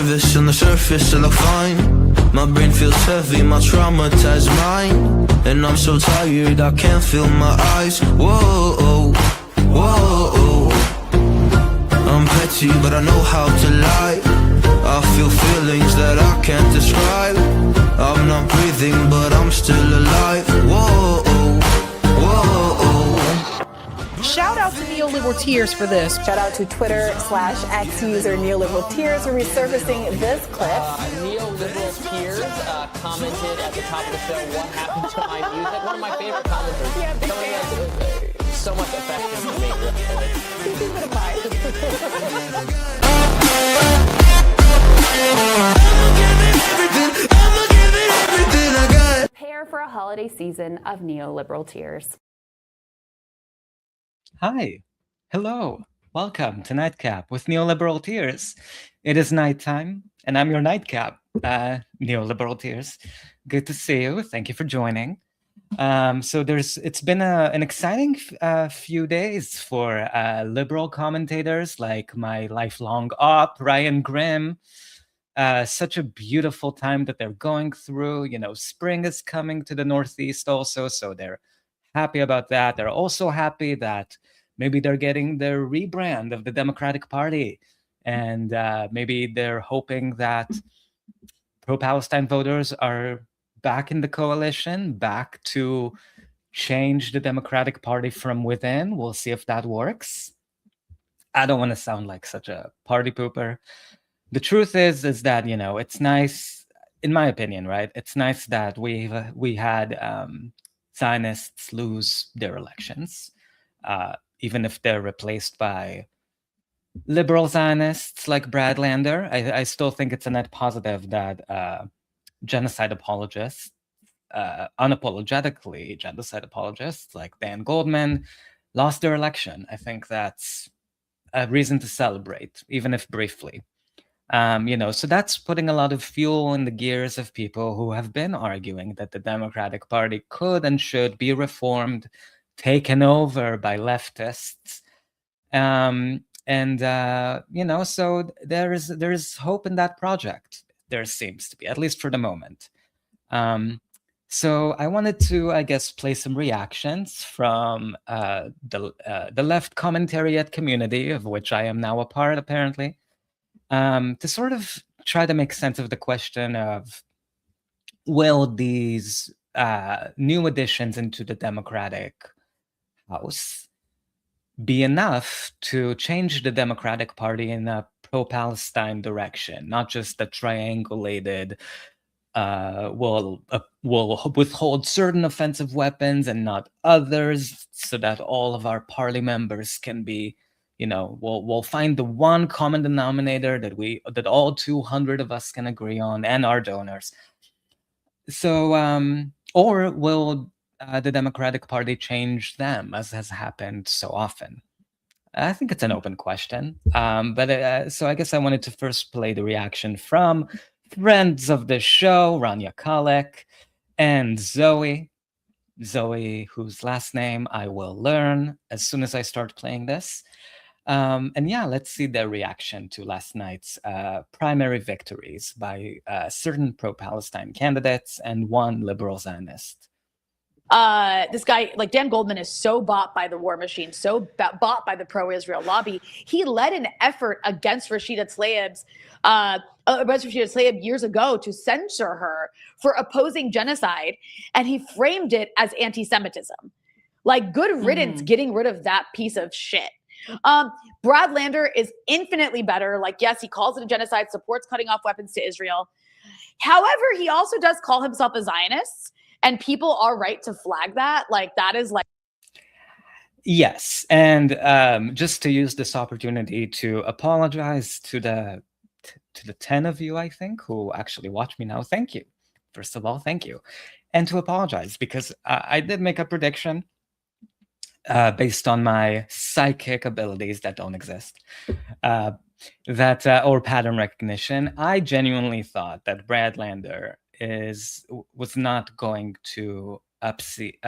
nervous, on the surface I look fine. My brain feels heavy, my traumatized mind. And I'm so tired, I can't feel my eyes. Whoa, whoa. I'm petty, but I know how to lie. I feel feelings that I can't describe. I'm not breathing, but I'm still alive. Whoa, whoa. Shout out to Neoliberal Tears for this. Shout out to Twitter/X user Neoliberal Tears for resurfacing this clip. Neoliberal Tears commented at the top of the show, "What happened to my music?" One of my favorite commenters. Yeah, big fan. So much affection for me. Keep it in mind. Prepare for a holiday season of neoliberal tears. Hi, hello, welcome to Nightcap with Neoliberal Tears. It is nighttime, and I'm your Nightcap, Neoliberal Tears. Good to see you. Thank you for joining. So it's been an exciting few days for liberal commentators like my lifelong op, Ryan Grimm. Such a beautiful time that they're going through. You know, spring is coming to the Northeast also, so they're happy about that. They're also happy that maybe they're getting their rebrand of the Democratic Party, and maybe they're hoping that pro-Palestine voters are back in the coalition, back to change the Democratic Party from within. We'll see if that works. I don't want to sound like such a party pooper. The truth is that, you know, it's nice, in my opinion, right? It's nice that we had Zionists lose their elections, even if they're replaced by liberal Zionists like Brad Lander. I still think it's a net positive that genocide apologists, unapologetically genocide apologists like Dan Goldman lost their election. I think that's a reason to celebrate, even if briefly. You know, so that's putting a lot of fuel in the gears of people who have been arguing that the Democratic Party could and should be reformed, taken over by leftists. You know, so there is hope in that project. There seems to be, at least for the moment. So I wanted to, I guess, play some reactions from the left commentariat community, of which I am now a part, apparently. To sort of try to make sense of the question of, will these new additions into the Democratic House be enough to change the Democratic Party in a pro-Palestine direction, not just the triangulated, will withhold certain offensive weapons and not others, so that all of our party members can be, you know, we'll find the one common denominator that all 200 of us can agree on, and our donors. So, or will the Democratic Party change them, as has happened so often? I think it's an open question. So I guess I wanted to first play the reaction from friends of the show, Rania Kalek and Zoe, whose last name I will learn as soon as I start playing this. And yeah, let's see their reaction to last night's primary victories by certain pro-Palestine candidates and one liberal Zionist. This guy, like Dan Goldman, is so bought by the war machine, so bought by the pro-Israel lobby. He led an effort against Rashida Tlaib years ago to censor her for opposing genocide, and he framed it as anti-Semitism. Like, good riddance, getting rid of that piece of shit. Brad Lander is infinitely better. Like, yes, he calls it a genocide, supports cutting off weapons to Israel. However, he also does call himself a Zionist, and people are right to flag that. Like, that is like... Yes, and just to use this opportunity to apologize to the 10 of you, I think, who actually watch me now. Thank you. First of all, thank you. And to apologize, because I did make a prediction based on my psychic abilities that don't exist, or pattern recognition. I genuinely thought that Brad Lander was not going to unseat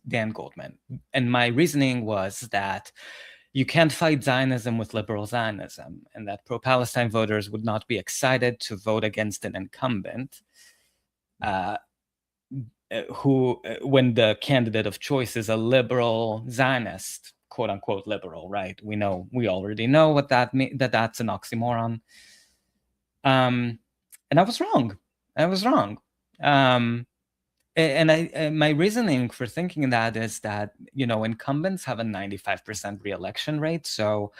Dan Goldman. And my reasoning was that you can't fight Zionism with liberal Zionism, and that pro-Palestine voters would not be excited to vote against an incumbent when the candidate of choice is a liberal Zionist, quote unquote liberal, right? We already know what that means, that's an oxymoron. And I was wrong. And my reasoning for thinking that is that, incumbents have a 95% reelection rate. So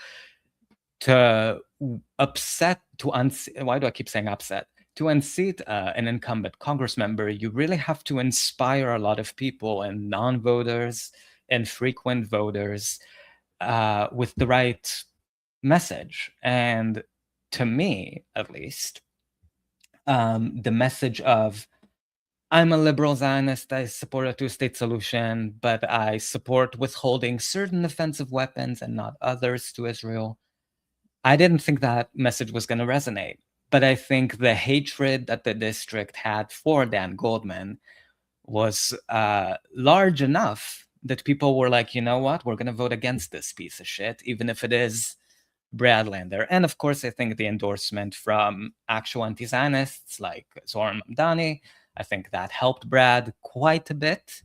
why do I keep saying upset? To unseat an incumbent Congress member, you really have to inspire a lot of people and non-voters and frequent voters with the right message. And to me, at least, the message of, I'm a liberal Zionist, I support a two-state solution, but I support withholding certain offensive weapons and not others to Israel. I didn't think that message was going to resonate. But I think the hatred that the district had for Dan Goldman was large enough that people were like, you know what, we're going to vote against this piece of shit, even if it is Brad Lander. And of course, I think the endorsement from actual anti-Zionists like Zoran Mamdani, I think that helped Brad quite a bit.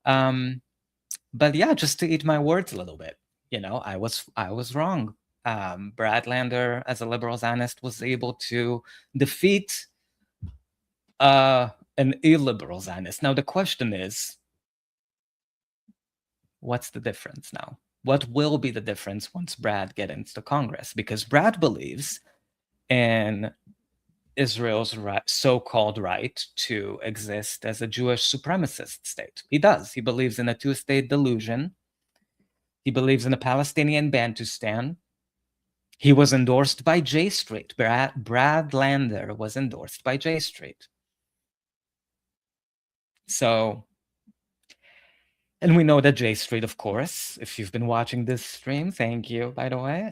But yeah, just to eat my words a little bit, I was wrong. Brad Lander, as a liberal Zionist, was able to defeat an illiberal Zionist. Now, the question is, what's the difference now? What will be the difference once Brad gets into Congress? Because Brad believes in Israel's so-called right to exist as a Jewish supremacist state. He does. He believes in a two-state delusion. He believes in a Palestinian Bantustan. He was endorsed by J Street. Brad Lander was endorsed by J Street. So, and we know that J Street, of course, if you've been watching this stream, thank you, by the way,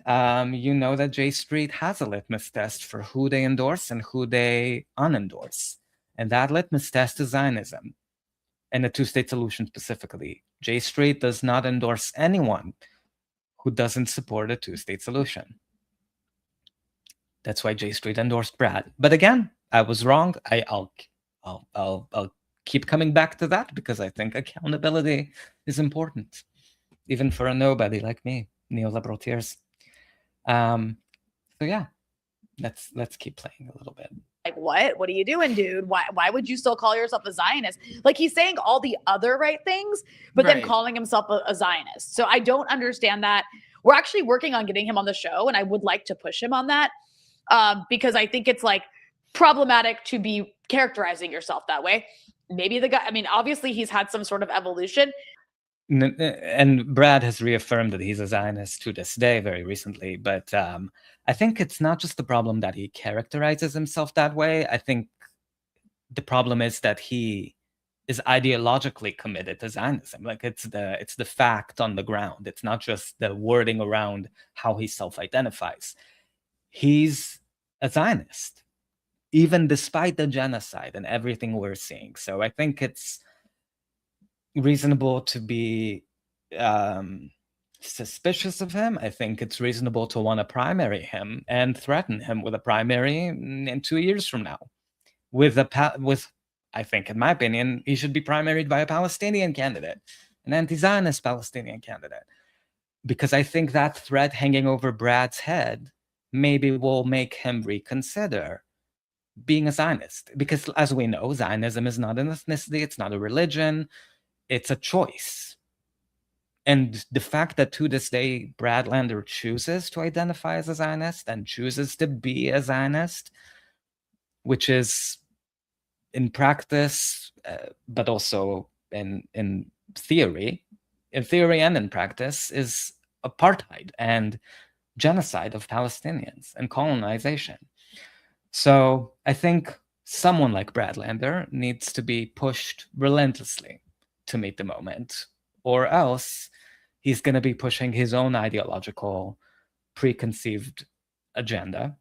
you know that J Street has a litmus test for who they endorse and who they unendorse. And that litmus test is Zionism and a two-state solution specifically. J Street does not endorse anyone who doesn't support a two-state solution. That's why J Street endorsed Brad. But again, I was wrong. I'll keep coming back to that because I think accountability is important, even for a nobody like me, neoliberal tears. So yeah, let's keep playing a little bit. Like, what are you doing, dude? Why would you still call yourself a Zionist? Like, he's saying all the other right things, but then calling himself a Zionist. So I don't understand that. We're actually working on getting him on the show, and I would like to push him on that because I think it's like problematic to be characterizing yourself that way. Maybe the guy, I mean, obviously he's had some sort of evolution. And Brad has reaffirmed that he's a Zionist to this day very recently. But I think it's not just the problem that he characterizes himself that way. I think the problem is that he is ideologically committed to Zionism. Like it's the fact on the ground. It's not just the wording around how he self-identifies. He's a Zionist, even despite the genocide and everything we're seeing. So I think it's reasonable to be suspicious of him. I think it's reasonable to want to primary him and threaten him with a primary in 2 years from now. I think, in my opinion, he should be primaried by a Palestinian candidate, an anti-Zionist Palestinian candidate, because I think that threat hanging over Brad's head maybe will make him reconsider being a Zionist. Because as we know, Zionism is not an ethnicity, it's not a religion, it's a choice. And the fact that to this day, Brad Lander chooses to identify as a Zionist and chooses to be a Zionist, which is in practice, but also in theory and in practice, is apartheid and genocide of Palestinians and colonization. So I think someone like Brad Lander needs to be pushed relentlessly to meet the moment, or else he's going to be pushing his own ideological preconceived agenda.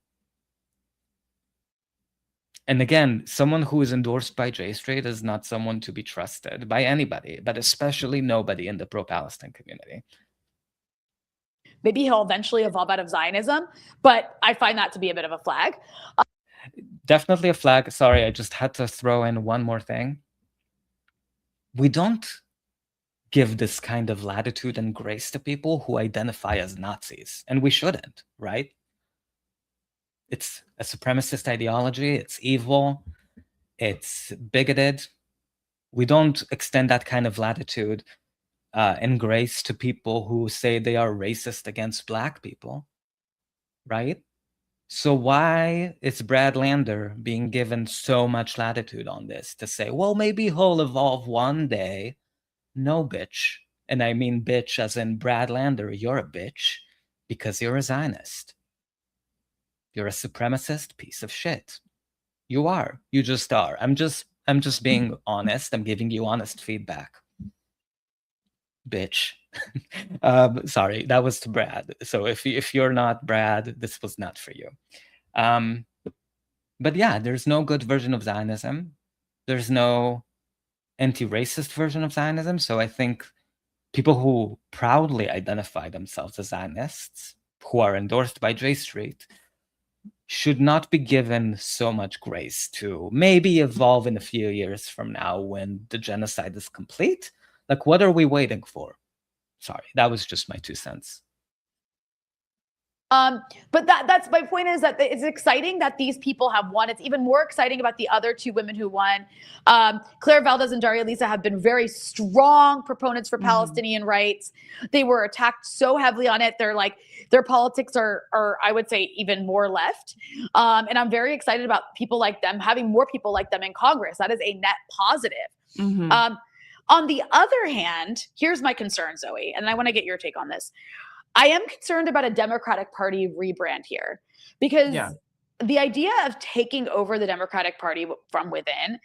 And again, someone who is endorsed by J Street is not someone to be trusted by anybody, but especially nobody in the pro-Palestine community. Maybe he'll eventually evolve out of Zionism, but I find that to be a bit of a flag. Definitely a flag. Sorry, I just had to throw in one more thing. We don't give this kind of latitude and grace to people who identify as Nazis, and we shouldn't, right? It's a supremacist ideology, it's evil, it's bigoted. We don't extend that kind of latitude and grace to people who say they are racist against Black people, right? So why is Brad Lander being given so much latitude on this to say, well, maybe he'll evolve one day? No, bitch. And I mean bitch as in Brad Lander, you're a bitch because you're a Zionist. You're a supremacist piece of shit. You are. You just are. I'm just being honest. I'm giving you honest feedback. Bitch. Sorry, that was to Brad. So if you're not Brad, this was not for you. But yeah, there's no good version of Zionism. There's no anti-racist version of Zionism. So I think people who proudly identify themselves as Zionists, who are endorsed by J Street, should not be given so much grace to maybe evolve in a few years from now when the genocide is complete. Like, what are we waiting for? Sorry, that was just my 2 cents. But that's my point, is that it's exciting that these people have won. It's even more exciting about the other 2 women who won. Claire Valdez and Darializa have been very strong proponents for Palestinian rights. They were attacked so heavily on it. Their politics are I would say even more left. And I'm very excited about people like them, having more people like them in Congress. That is a net positive. On the other hand, here's my concern, Zoe, and I want to get your take on this. I am concerned about a Democratic Party rebrand here, because the idea of taking over the Democratic Party from within,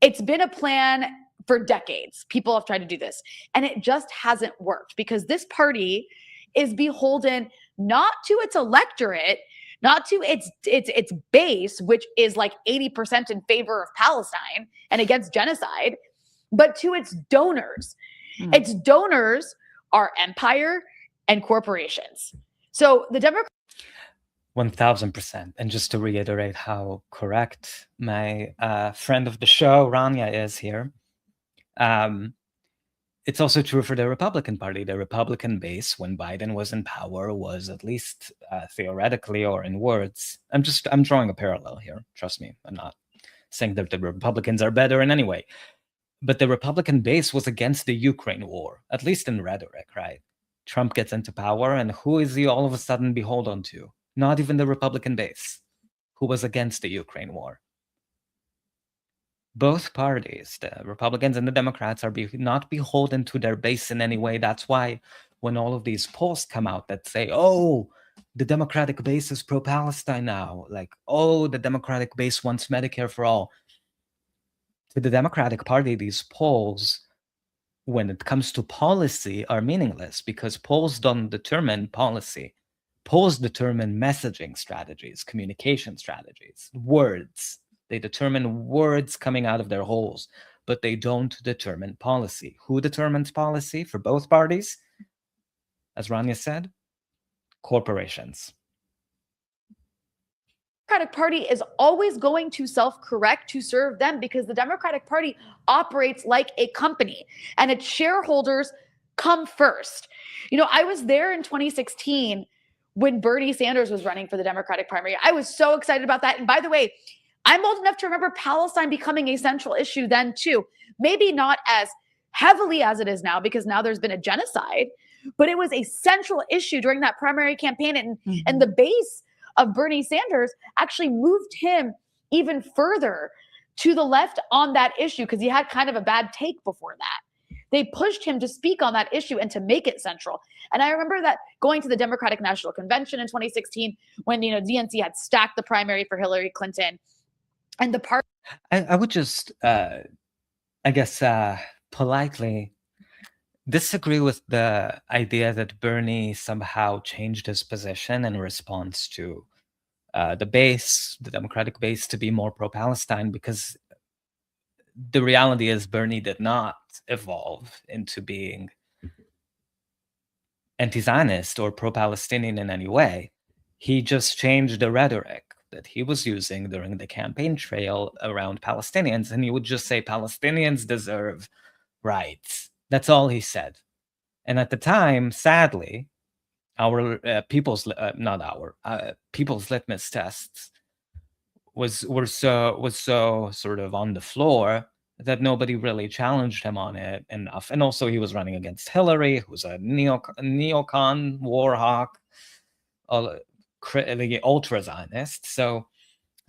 it's been a plan for decades. People have tried to do this, and it just hasn't worked, because this party is beholden not to its electorate, not to its base, which is like 80% in favor of Palestine and against genocide, but to its donors. Its donors are empire and corporations. So the Democrats 1000%. And just to reiterate how correct my friend of the show, Rania, is here, it's also true for the Republican Party. The Republican base, when Biden was in power, was, at least theoretically or in words, I'm drawing a parallel here. Trust me, I'm not saying that the Republicans are better in any way. But the Republican base was against the Ukraine war, at least in rhetoric, right? Trump gets into power, and who is he all of a sudden beholden to? Not even the Republican base, who was against the Ukraine war. Both parties, the Republicans and the Democrats, are not beholden to their base in any way. That's why when all of these polls come out that say, oh, the Democratic base is pro-Palestine now, like, oh, the Democratic base wants Medicare for all. To the Democratic Party, these polls, when it comes to policy, are meaningless, because polls don't determine policy. Polls determine messaging strategies, communication strategies, words. They determine words coming out of their holes, but they don't determine policy. Who determines policy for both parties? As Rania said, corporations. Democratic Party is always going to self-correct to serve them, because the Democratic Party operates like a company and its shareholders come first. You know, I was there in 2016 when Bernie Sanders was running for the Democratic primary. I was so excited about that. And by the way, I'm old enough to remember Palestine becoming a central issue then too. Maybe not as heavily as it is now, because now there's been a genocide, but it was a central issue during that primary campaign. And the base of Bernie Sanders actually moved him even further to the left on that issue, because he had kind of a bad take before that. They pushed him to speak on that issue and to make it central. And I remember that going to the Democratic National Convention in 2016, when, you know, DNC had stacked the primary for Hillary Clinton, and the party. I would just, I guess, politely disagree with the idea that Bernie somehow changed his position in response to the base, the Democratic base, to be more pro-Palestine, because the reality is Bernie did not evolve into being anti-Zionist or pro-Palestinian in any way. He just changed the rhetoric that he was using during the campaign trail around Palestinians, and he would just say Palestinians deserve rights. That's all he said. And at the time, sadly, our people's litmus tests was so sort of on the floor that nobody really challenged him on it enough. And also, he was running against Hillary, who's a neocon, war hawk, ultra Zionist. So,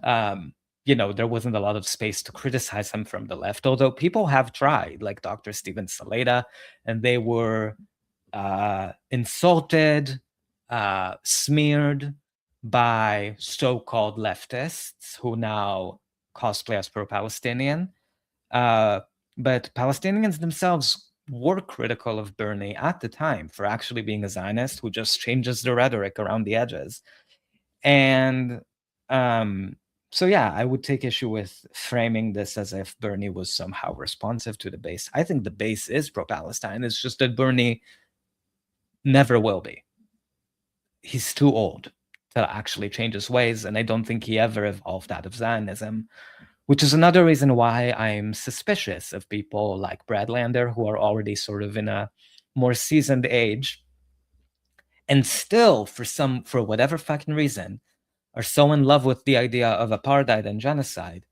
there wasn't a lot of space to criticize him from the left, although people have tried, like Dr. Steven Saleda, and they were insulted, smeared by so-called leftists who now cosplay as pro-Palestinian. But Palestinians themselves were critical of Bernie at the time for actually being a Zionist who just changes the rhetoric around the edges. And so, yeah, I would take issue with framing this as if Bernie was somehow responsive to the base. I think the base is pro-Palestine. It's just that Bernie never will be. He's too old to actually change his ways, and I don't think he ever evolved out of Zionism, which is another reason why I'm suspicious of people like Brad Lander, who are already sort of in a more seasoned age, and still, for whatever fucking reason, are so in love with the idea of apartheid and genocide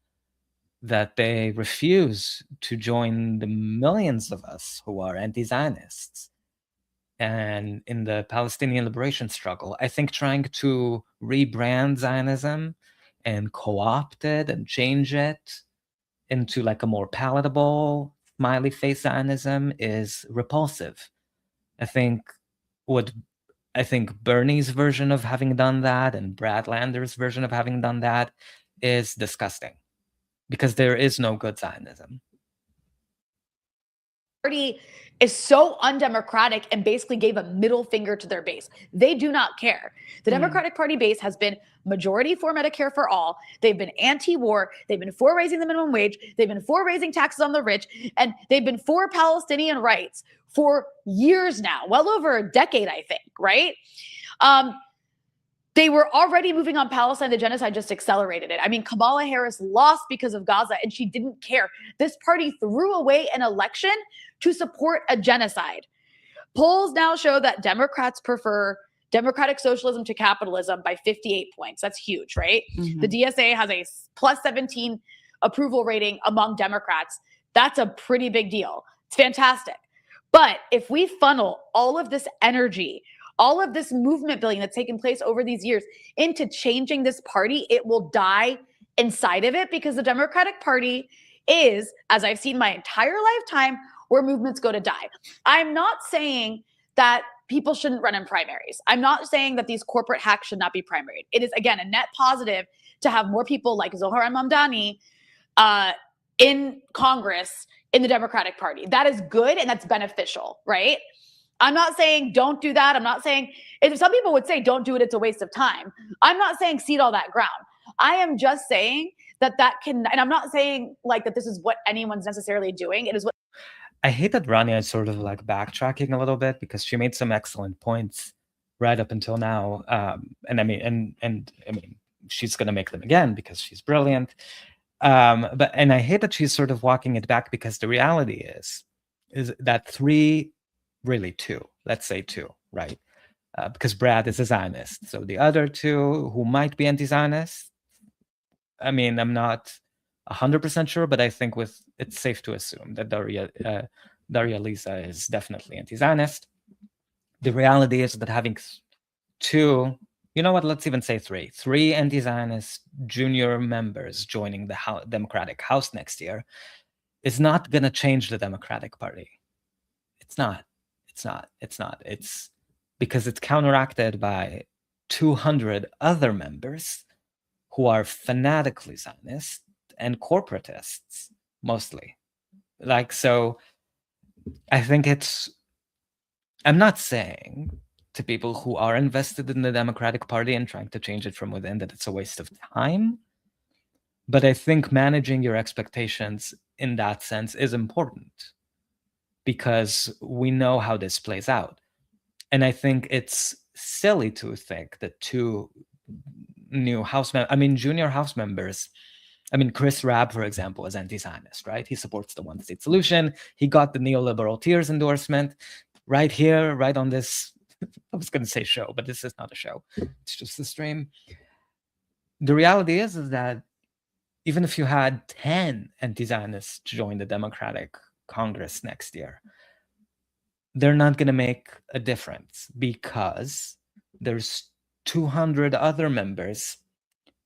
that they refuse to join the millions of us who are anti-Zionists and in the Palestinian liberation struggle. I think trying to rebrand Zionism and co-opt it and change it into like a more palatable smiley face Zionism is repulsive. I think Bernie's version of having done that and Brad Lander's version of having done that is disgusting, because there is no good Zionism. Party is so undemocratic and basically gave a middle finger to their base. They do not care. The Democratic Party base has been majority for Medicare for all. They've been anti-war. They've been for raising the minimum wage. They've been for raising taxes on the rich. And they've been for Palestinian rights for years now, well over a decade, I think, right? They were already moving on Palestine. The genocide just accelerated it. I mean, Kamala Harris lost because of Gaza, and she didn't care. This party threw away an election to support a genocide. Polls now show that Democrats prefer democratic socialism to capitalism by 58 points. That's huge, right? The DSA has a plus 17 approval rating among Democrats. That's a pretty big deal. It's fantastic. But if we funnel all of this energy, all of this movement building that's taken place over these years into changing this party, it will die inside of it, because the Democratic Party is, as I've seen my entire lifetime, where movements go to die. I'm not saying that people shouldn't run in primaries. I'm not saying that these corporate hacks should not be primaried. It is, again, a net positive to have more people like Zohar and Mamdani in Congress in the Democratic Party. That is good and that's beneficial, right? I'm not saying don't do that. I'm not saying, if some people would say don't do it, it's a waste of time. I'm not saying cede all that ground. I am just saying that can, and I'm not saying like that this is what anyone's necessarily doing. It is what. I hate that Rania is sort of like backtracking a little bit, because she made some excellent points right up until now. And I mean, she's going to make them again because she's brilliant. But I hate that she's sort of walking it back, because the reality is that let's say two, right? Because Brad is a Zionist. So the other two who might be anti-Zionist, I mean, I'm not 100% sure, but I think it's safe to assume that Darializa is definitely anti-Zionist. The reality is that having two, let's even say three anti-Zionist junior members joining the Democratic House next year is not going to change the Democratic Party. It's not. It's because it's counteracted by 200 other members who are fanatically Zionist and corporatists, mostly. So I think I'm not saying to people who are invested in the Democratic Party and trying to change it from within that it's a waste of time. But I think managing your expectations in that sense is important, because we know how this plays out. And I think it's silly to think that two new junior House members, Chris Rabb, for example, is anti-Zionist, right? He supports the one-state solution. He got the neoliberal tears endorsement right here, right on this, I was going to say show, but this is not a show. It's just a stream. The reality is that even if you had 10 anti-Zionists join the Democratic Congress next year, they're not going to make a difference because there's 200 other members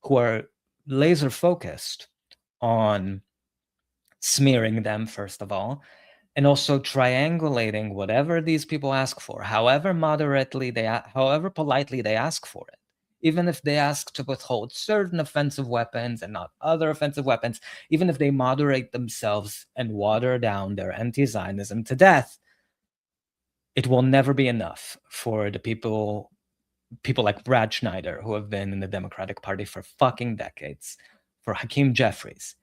who are laser focused on smearing them, first of all, and also triangulating whatever these people ask for, however politely they ask for it. Even if they ask to withhold certain offensive weapons and not other offensive weapons, even if they moderate themselves and water down their anti-Zionism to death, it will never be enough for the people like Brad Schneider, who have been in the Democratic Party for fucking decades, for Hakeem Jeffries,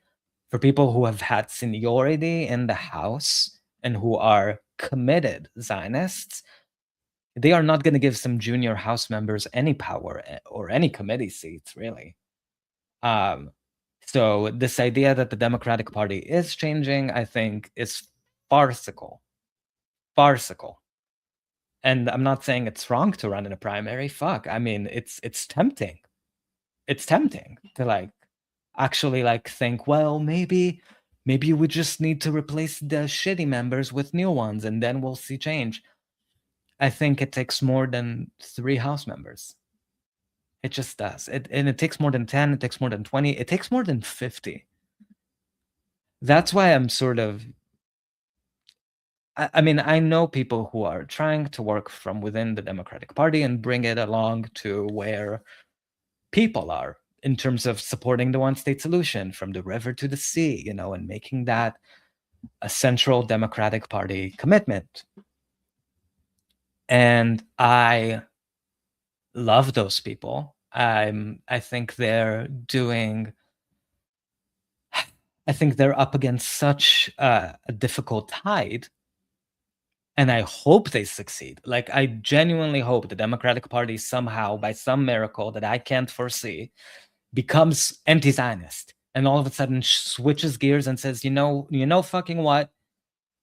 for people who have had seniority in the House and who are committed Zionists. They are not going to give some junior House members any power or any committee seats, really. So this idea that the Democratic Party is changing, I think, is farcical. Farcical. And I'm not saying it's wrong to run in a primary. Fuck. It's tempting. It's tempting to actually think, well, maybe we just need to replace the shitty members with new ones and then we'll see change. I think it takes more than 3 House members. It just does. And it takes more than 10, it takes more than 20, it takes more than 50. That's why I'm sort of, I know people who are trying to work from within the Democratic Party and bring it along to where people are in terms of supporting the one-state solution from the river to the sea, and making that a central Democratic Party commitment. And I love those people. I think they're up against such a difficult tide. And I hope they succeed. I genuinely hope the Democratic Party somehow, by some miracle that I can't foresee, becomes anti-Zionist and all of a sudden switches gears and says, you know fucking what?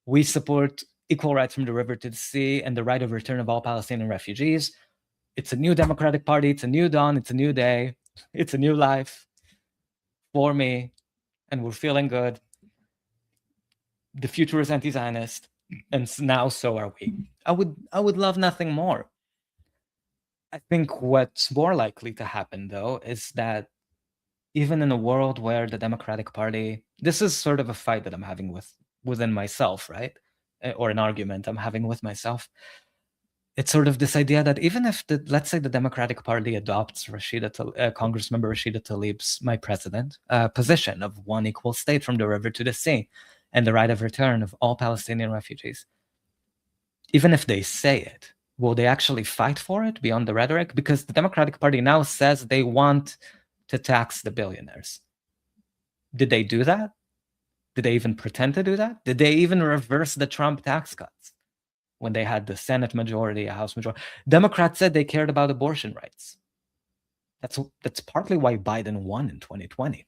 We support equal rights from the river to the sea and the right of return of all Palestinian refugees. It's a new Democratic Party. It's a new dawn. It's a new day. It's a new life for me. And we're feeling good. The future is anti-Zionist. And now so are we. I would love nothing more. I think what's more likely to happen, though, is that even in a world where the Democratic Party, this is sort of a fight that I'm having within myself, right? Or an argument I'm having with myself. It's sort of this idea that even if let's say the Democratic Party adopts Congressmember Rashida Tlaib's, my president, position of one equal state from the river to the sea and the right of return of all Palestinian refugees. Even if they say it, will they actually fight for it beyond the rhetoric? Because the Democratic Party now says they want to tax the billionaires. Did they do that? Did they even pretend to do that? Did they even reverse the Trump tax cuts when they had the Senate majority, a House majority? Democrats said they cared about abortion rights. That's partly why Biden won in 2020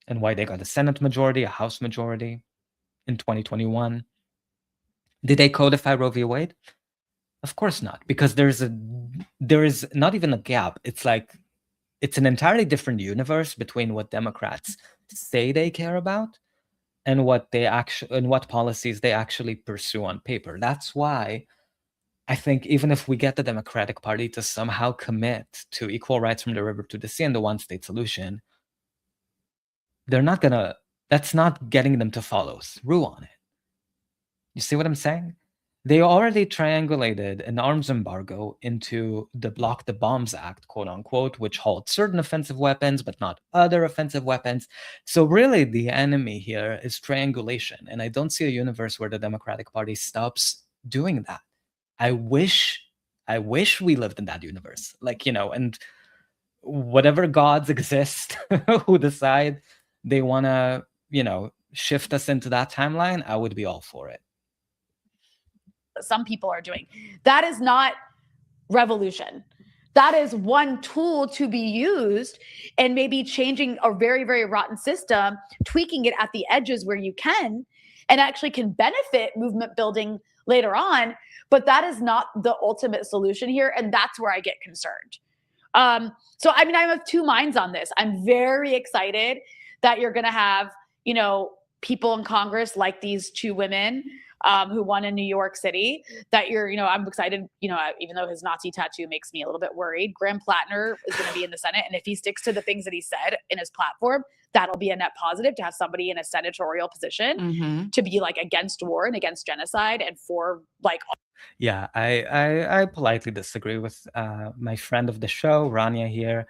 and why they got a Senate majority, a House majority in 2021. Did they codify Roe v. Wade? Of course not, because there is not even a gap. It's an entirely different universe between what Democrats say they care about and what policies they actually pursue on paper. That's why I think even if we get the Democratic Party to somehow commit to equal rights from the river to the sea and the one-state solution, that's not getting them to follow through on it. You see what I'm saying? They already triangulated an arms embargo into the Block the Bombs Act, quote unquote, which halts certain offensive weapons, but not other offensive weapons. So really the enemy here is triangulation. And I don't see a universe where the Democratic Party stops doing that. I wish we lived in that universe. And whatever gods exist who decide they want to, shift us into that timeline, I would be all for it. that some people are doing. That is not revolution. That is one tool to be used, and maybe changing a very, very rotten system, tweaking it at the edges where you can, and actually can benefit movement building later on. But that is not the ultimate solution here. And that's where I get concerned. So, I mean, I'm of two minds on this. I'm very excited that you're going to have, you know, people in Congress like these two women who won in New York City, that you're, you know, I'm excited, you know, even though his Nazi tattoo makes me a little bit worried. Graham Plattner is going to be in the Senate. And if he sticks to the things that he said in his platform, that'll be a net positive to have somebody in a senatorial position to be like against war and against genocide and for like. Yeah, I politely disagree with my friend of the show, Rania here,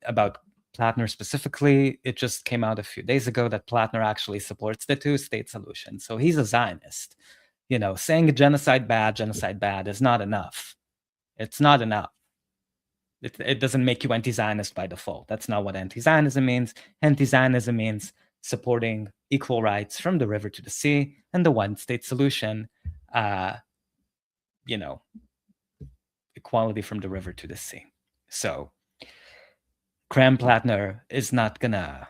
about Plattner specifically. It just came out a few days ago that Plattner actually supports the two-state solution. So he's a Zionist. You know, saying genocide bad is not enough. It's not enough. It doesn't make you anti-Zionist by default. That's not what anti-Zionism means. Anti-Zionism means supporting equal rights from the river to the sea and the one-state solution, you know, equality from the river to the sea. So Graham Plattner is not gonna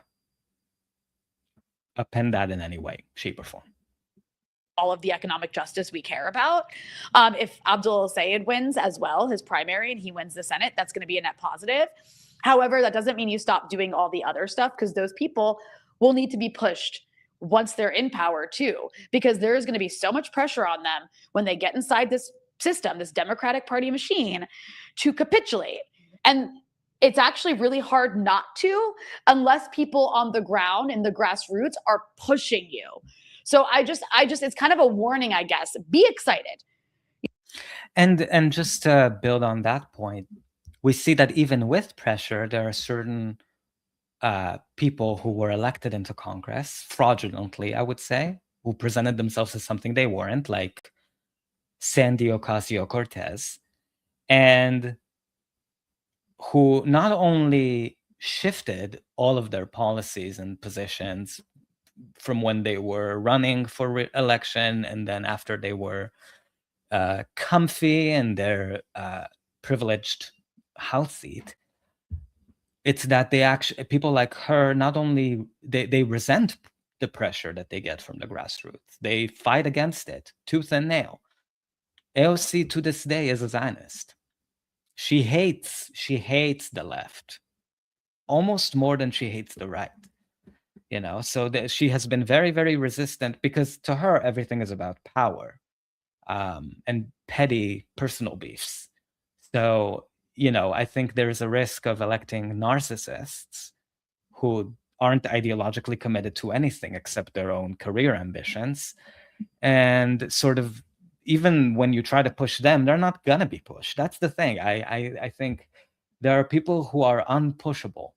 append that in any way, shape, or form. All of the economic justice we care about. If Abdul Sayed wins as well, his primary, and he wins the Senate, that's going to be a net positive. However, that doesn't mean you stop doing all the other stuff, because those people will need to be pushed once they're in power too, because there is going to be so much pressure on them when they get inside this system, this Democratic Party machine, to capitulate. And it's actually really hard not to, unless people on the ground in the grassroots are pushing you. So I just, it's kind of a warning, I guess. Be excited. And just to build on that point, we see that even with pressure, there are certain people who were elected into Congress fraudulently, I would say, who presented themselves as something they weren't, like Sandy Ocasio-Cortez, and who not only shifted all of their policies and positions from when they were running for re-election, and then after they were comfy in their privileged House seat, it's that they actually, people like her, not only they resent the pressure that they get from the grassroots, they fight against it tooth and nail. AOC to this day is a Zionist. She hates the left almost more than she hates the right. You know, so she has been very, very resistant, because to her everything is about power and petty personal beefs. So, you know, I think there's a risk of electing narcissists who aren't ideologically committed to anything except their own career ambitions. And sort of, even when you try to push them, they're not gonna be pushed. That's the thing. I think there are people who are unpushable.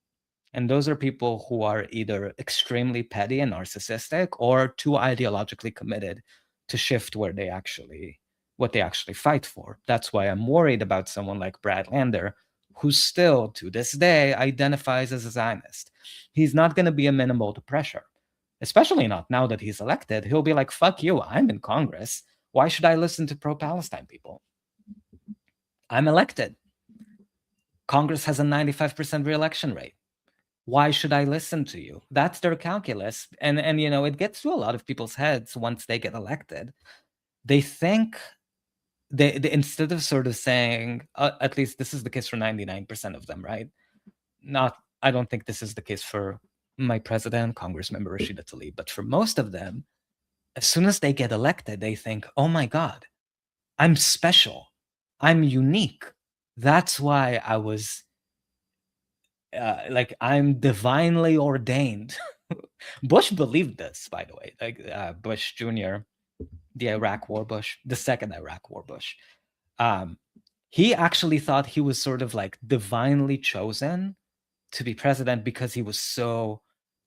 And those are people who are either extremely petty and narcissistic, or too ideologically committed to shift what they actually fight for. That's why I'm worried about someone like Brad Lander, who still to this day identifies as a Zionist. He's not going to be amenable to pressure, especially not now that he's elected. He'll be like, fuck you, I'm in Congress. Why should I listen to pro-Palestine people? I'm elected. Congress has a 95% re-election rate. Why should I listen to you? That's their calculus. And you know, it gets to a lot of people's heads once they get elected. They think they instead of sort of saying, at least this is the case for 99% of them, right? I don't think this is the case for my president, Congressmember Rashida Tlaib, but for most of them, as soon as they get elected, they think, oh my God, I'm special. I'm unique. That's why I was like, I'm divinely ordained. Bush believed this, by the way. Like Bush Jr., the Iraq War Bush, the second Iraq War Bush. He actually thought he was sort of like divinely chosen to be president because he was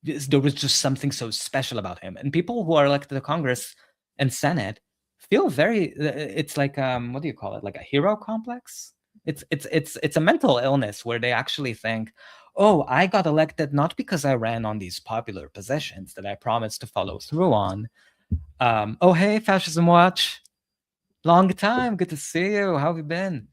there was just something so special about him. And people who are elected to Congress and Senate feel it's like, what do you call it? Like a hero complex? It's a mental illness where they actually think, oh, I got elected not because I ran on these popular positions that I promised to follow through on. Oh, hey, Fascism Watch. Long time. Good to see you. How have you been?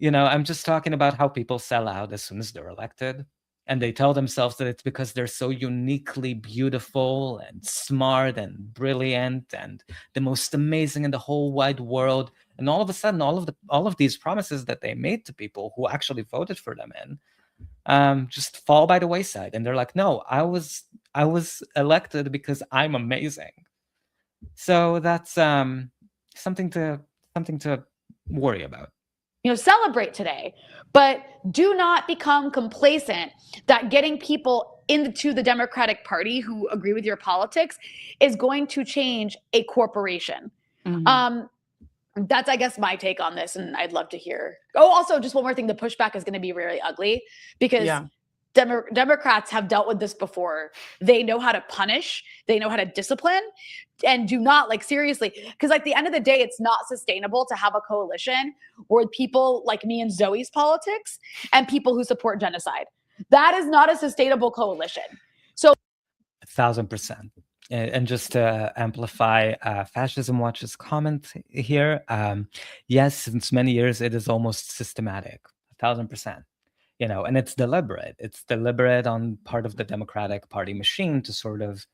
I'm just talking about how people sell out as soon as they're elected. And they tell themselves that it's because they're so uniquely beautiful and smart and brilliant and the most amazing in the whole wide world. And all of a sudden, all of these promises that they made to people who actually voted for them just fall by the wayside. And they're like, no, I was elected because I'm amazing. So that's something to worry about. Celebrate today, but do not become complacent that getting people into the Democratic Party who agree with your politics is going to change a corporation. That's, I guess, my take on this, and I'd love to hear. Oh, also, just one more thing, the pushback is going to be really ugly because Democrats have dealt with this before. They know how to punish, they know how to discipline, and do not, seriously, because at the end of the day, it's not sustainable to have a coalition with people like me and Zoe's politics and people who support genocide. That is not a sustainable coalition. So 1,000%. And just to amplify Fascism Watch's comment here, yes, since many years, it is almost systematic, 1,000%. And it's deliberate. It's deliberate on part of the Democratic Party machine to sort of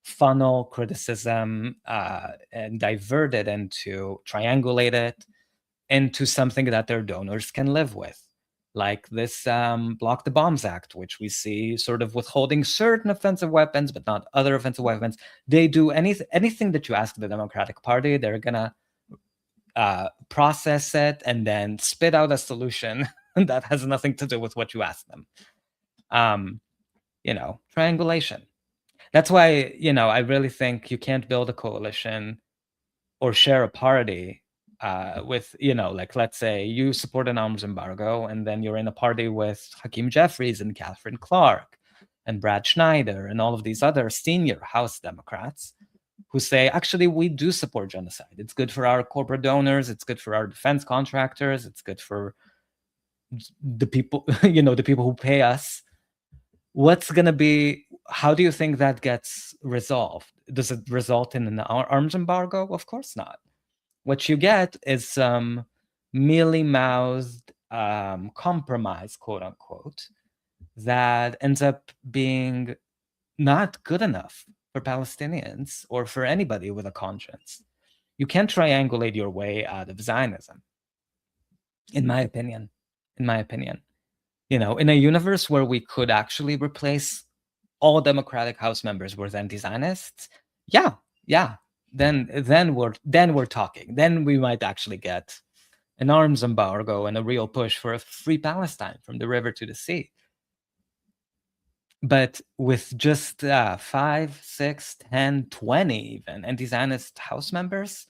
funnel criticism and divert it into, triangulate it into something that their donors can live with. Like this Block the Bombs Act, which we see sort of withholding certain offensive weapons, but not other offensive weapons. They do anything that you ask the Democratic Party, they're going to process it and then spit out a solution that has nothing to do with what you ask them. Triangulation. That's why, I really think you can't build a coalition or share a party with, let's say you support an arms embargo and then you're in a party with Hakeem Jeffries and Catherine Clark and Brad Schneider and all of these other senior House Democrats who say, actually, we do support genocide. It's good for our corporate donors. It's good for our defense contractors. It's good for the people, the people who pay us. What's going to be, how do you think that gets resolved? Does it result in an arms embargo? Of course not. What you get is some mealy-mouthed compromise, quote unquote, that ends up being not good enough for Palestinians or for anybody with a conscience. You can't triangulate your way out of Zionism, in my opinion. In a universe where we could actually replace all Democratic House members with anti-Zionists, then we're talking. Then we might actually get an arms embargo and a real push for a free Palestine from the river to the sea. But with just 5, 6, 10, 20 even anti-Zionist House members,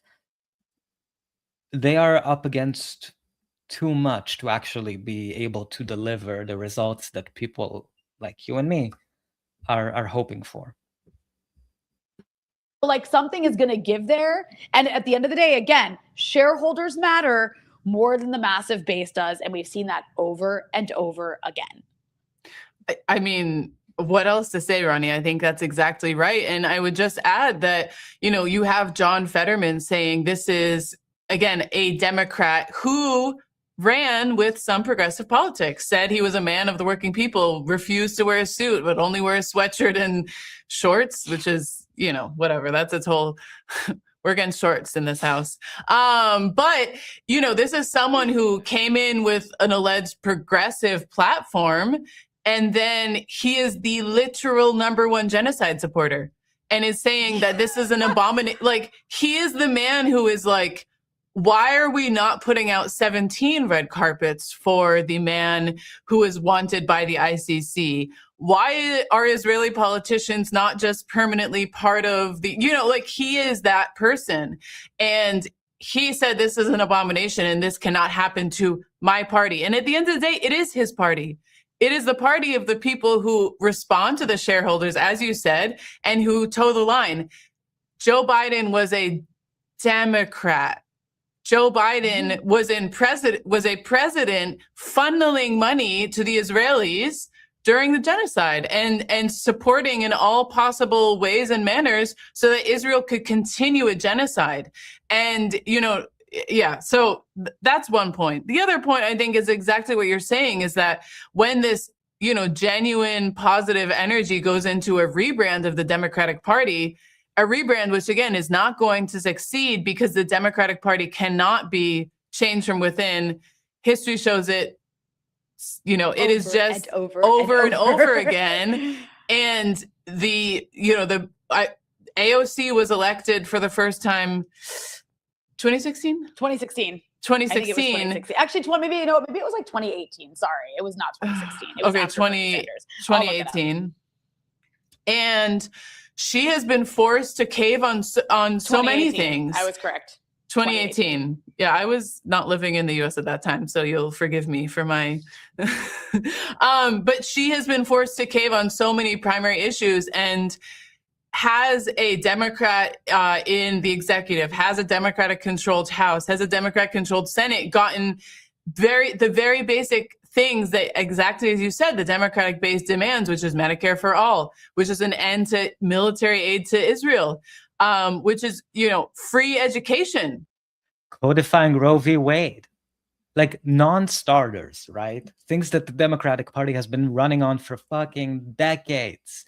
they are up against too much to actually be able to deliver the results that people like you and me are hoping for. Something is going to give there. And at the end of the day, again, shareholders matter more than the massive base does. And we've seen that over and over again. I mean, what else to say, Ronnie? I think that's exactly right. And I would just add that, you have John Fetterman saying this is, again, a Democrat who ran with some progressive politics, said he was a man of the working people, refused to wear a suit, but only wear a sweatshirt and shorts, which is, whatever. That's its whole, we're against shorts in this house. But, this is someone who came in with an alleged progressive platform, and then he is the literal #1 genocide supporter and is saying that this is an abomination. He is the man who is like, why are we not putting out 17 red carpets for the man who is wanted by the ICC? Why are Israeli politicians not just permanently part of the, he is that person. And he said, this is an abomination and this cannot happen to my party. And at the end of the day, it is his party. It is the party of the people who respond to the shareholders, as you said, and who toe the line. Joe Biden was a Democrat. Joe Biden was a president funneling money to the Israelis during the genocide and supporting in all possible ways and manners so that Israel could continue a genocide. And, yeah, so that's one point. The other point, I think, is exactly what you're saying, is that when this, genuine positive energy goes into a rebrand of the Democratic Party, a rebrand which, again, is not going to succeed because the Democratic Party cannot be changed from within. History shows it. It is just over and over again. And the AOC was elected for the first time 2016? 2016. 2016. I think it was 2016. Actually, maybe it was like 2018. Sorry, it was not 2016. It was okay, after Bernie Sanders. 2018. And she has been forced to cave on so many things. I was correct. 2018. Yeah, I was not living in the US at that time, so you'll forgive me for my but she has been forced to cave on so many primary issues, and has a Democrat in the executive, has a Democratic controlled House, has a Democrat controlled Senate gotten the very basic things that, exactly as you said, the Democratic base demands, which is Medicare for all, which is an end to military aid to Israel, which is, free education. Codifying Roe v. Wade. Like non-starters, right? Things that the Democratic Party has been running on for fucking decades.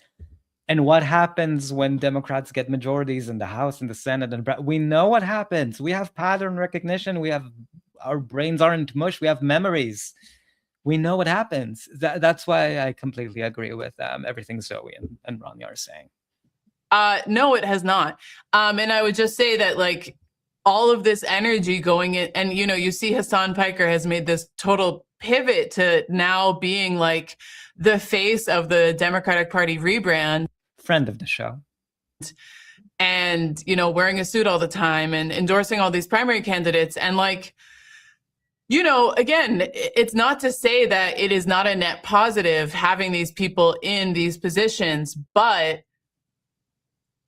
And what happens when Democrats get majorities in the House and the Senate? And we know what happens. We have pattern recognition. Our brains aren't mush. We have memories. We know what happens. That's why I completely agree with everything Zoe and Rania are saying. No, it has not. And I would just say that, like, all of this energy going in, and, you see Hassan Piker has made this total pivot to now being like the face of the Democratic Party rebrand. Friend of the show. And, wearing a suit all the time and endorsing all these primary candidates. And like, again, it's not to say that it is not a net positive having these people in these positions, but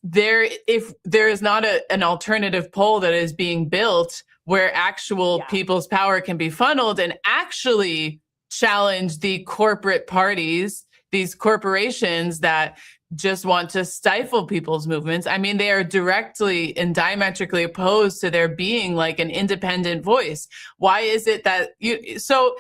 if there is not an alternative poll that is being built where actual people's power can be funneled and actually challenge the corporate parties, these corporations that just want to stifle people's movements. I mean, they are directly and diametrically opposed to there being like an independent voice. Why is it that so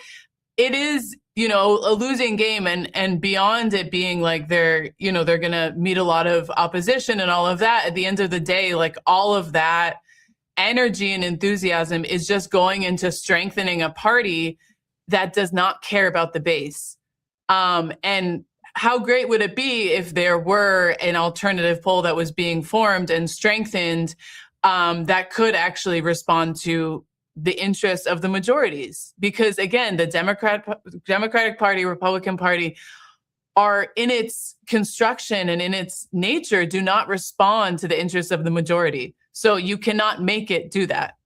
it is, a losing game, and beyond it being like they're going to meet a lot of opposition and all of that, at the end of the day, like all of that energy and enthusiasm is just going into strengthening a party that does not care about the base. And how great would it be if there were an alternative poll that was being formed and strengthened that could actually respond to the interests of the majorities? Because again, the Democratic Party, Republican Party are, in its construction and in its nature, do not respond to the interests of the majority. So you cannot make it do that.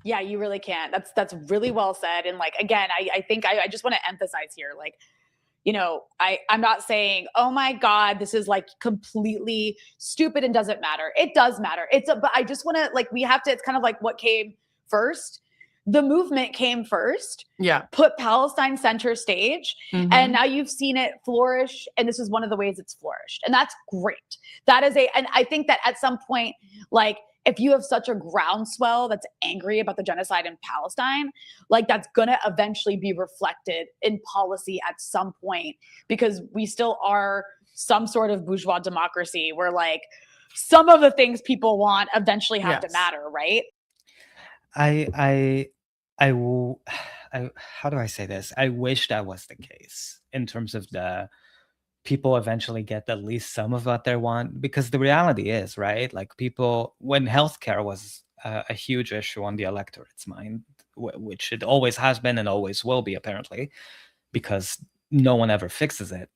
Yeah, you really can't. That's really well said. And like, again, I think I just want to emphasize here, like, I'm not saying, oh my God, this is like completely stupid and doesn't matter. It does matter. But I just want to, like, it's kind of like what came first. The movement came first. Yeah. Put Palestine center stage. Mm-hmm. And now you've seen it flourish. And this is one of the ways it's flourished. And that's great. And I think that at some point, like, if you have such a groundswell that's angry about the genocide in Palestine, like that's going to eventually be reflected in policy at some point, because we still are some sort of bourgeois democracy where like some of the things people want eventually have to matter, right? How do I say this? I wish that was the case in terms of the people eventually get at least some of what they want, because the reality is, right? Like people, when healthcare was a huge issue on the electorate's mind, which it always has been and always will be, apparently, because no one ever fixes it,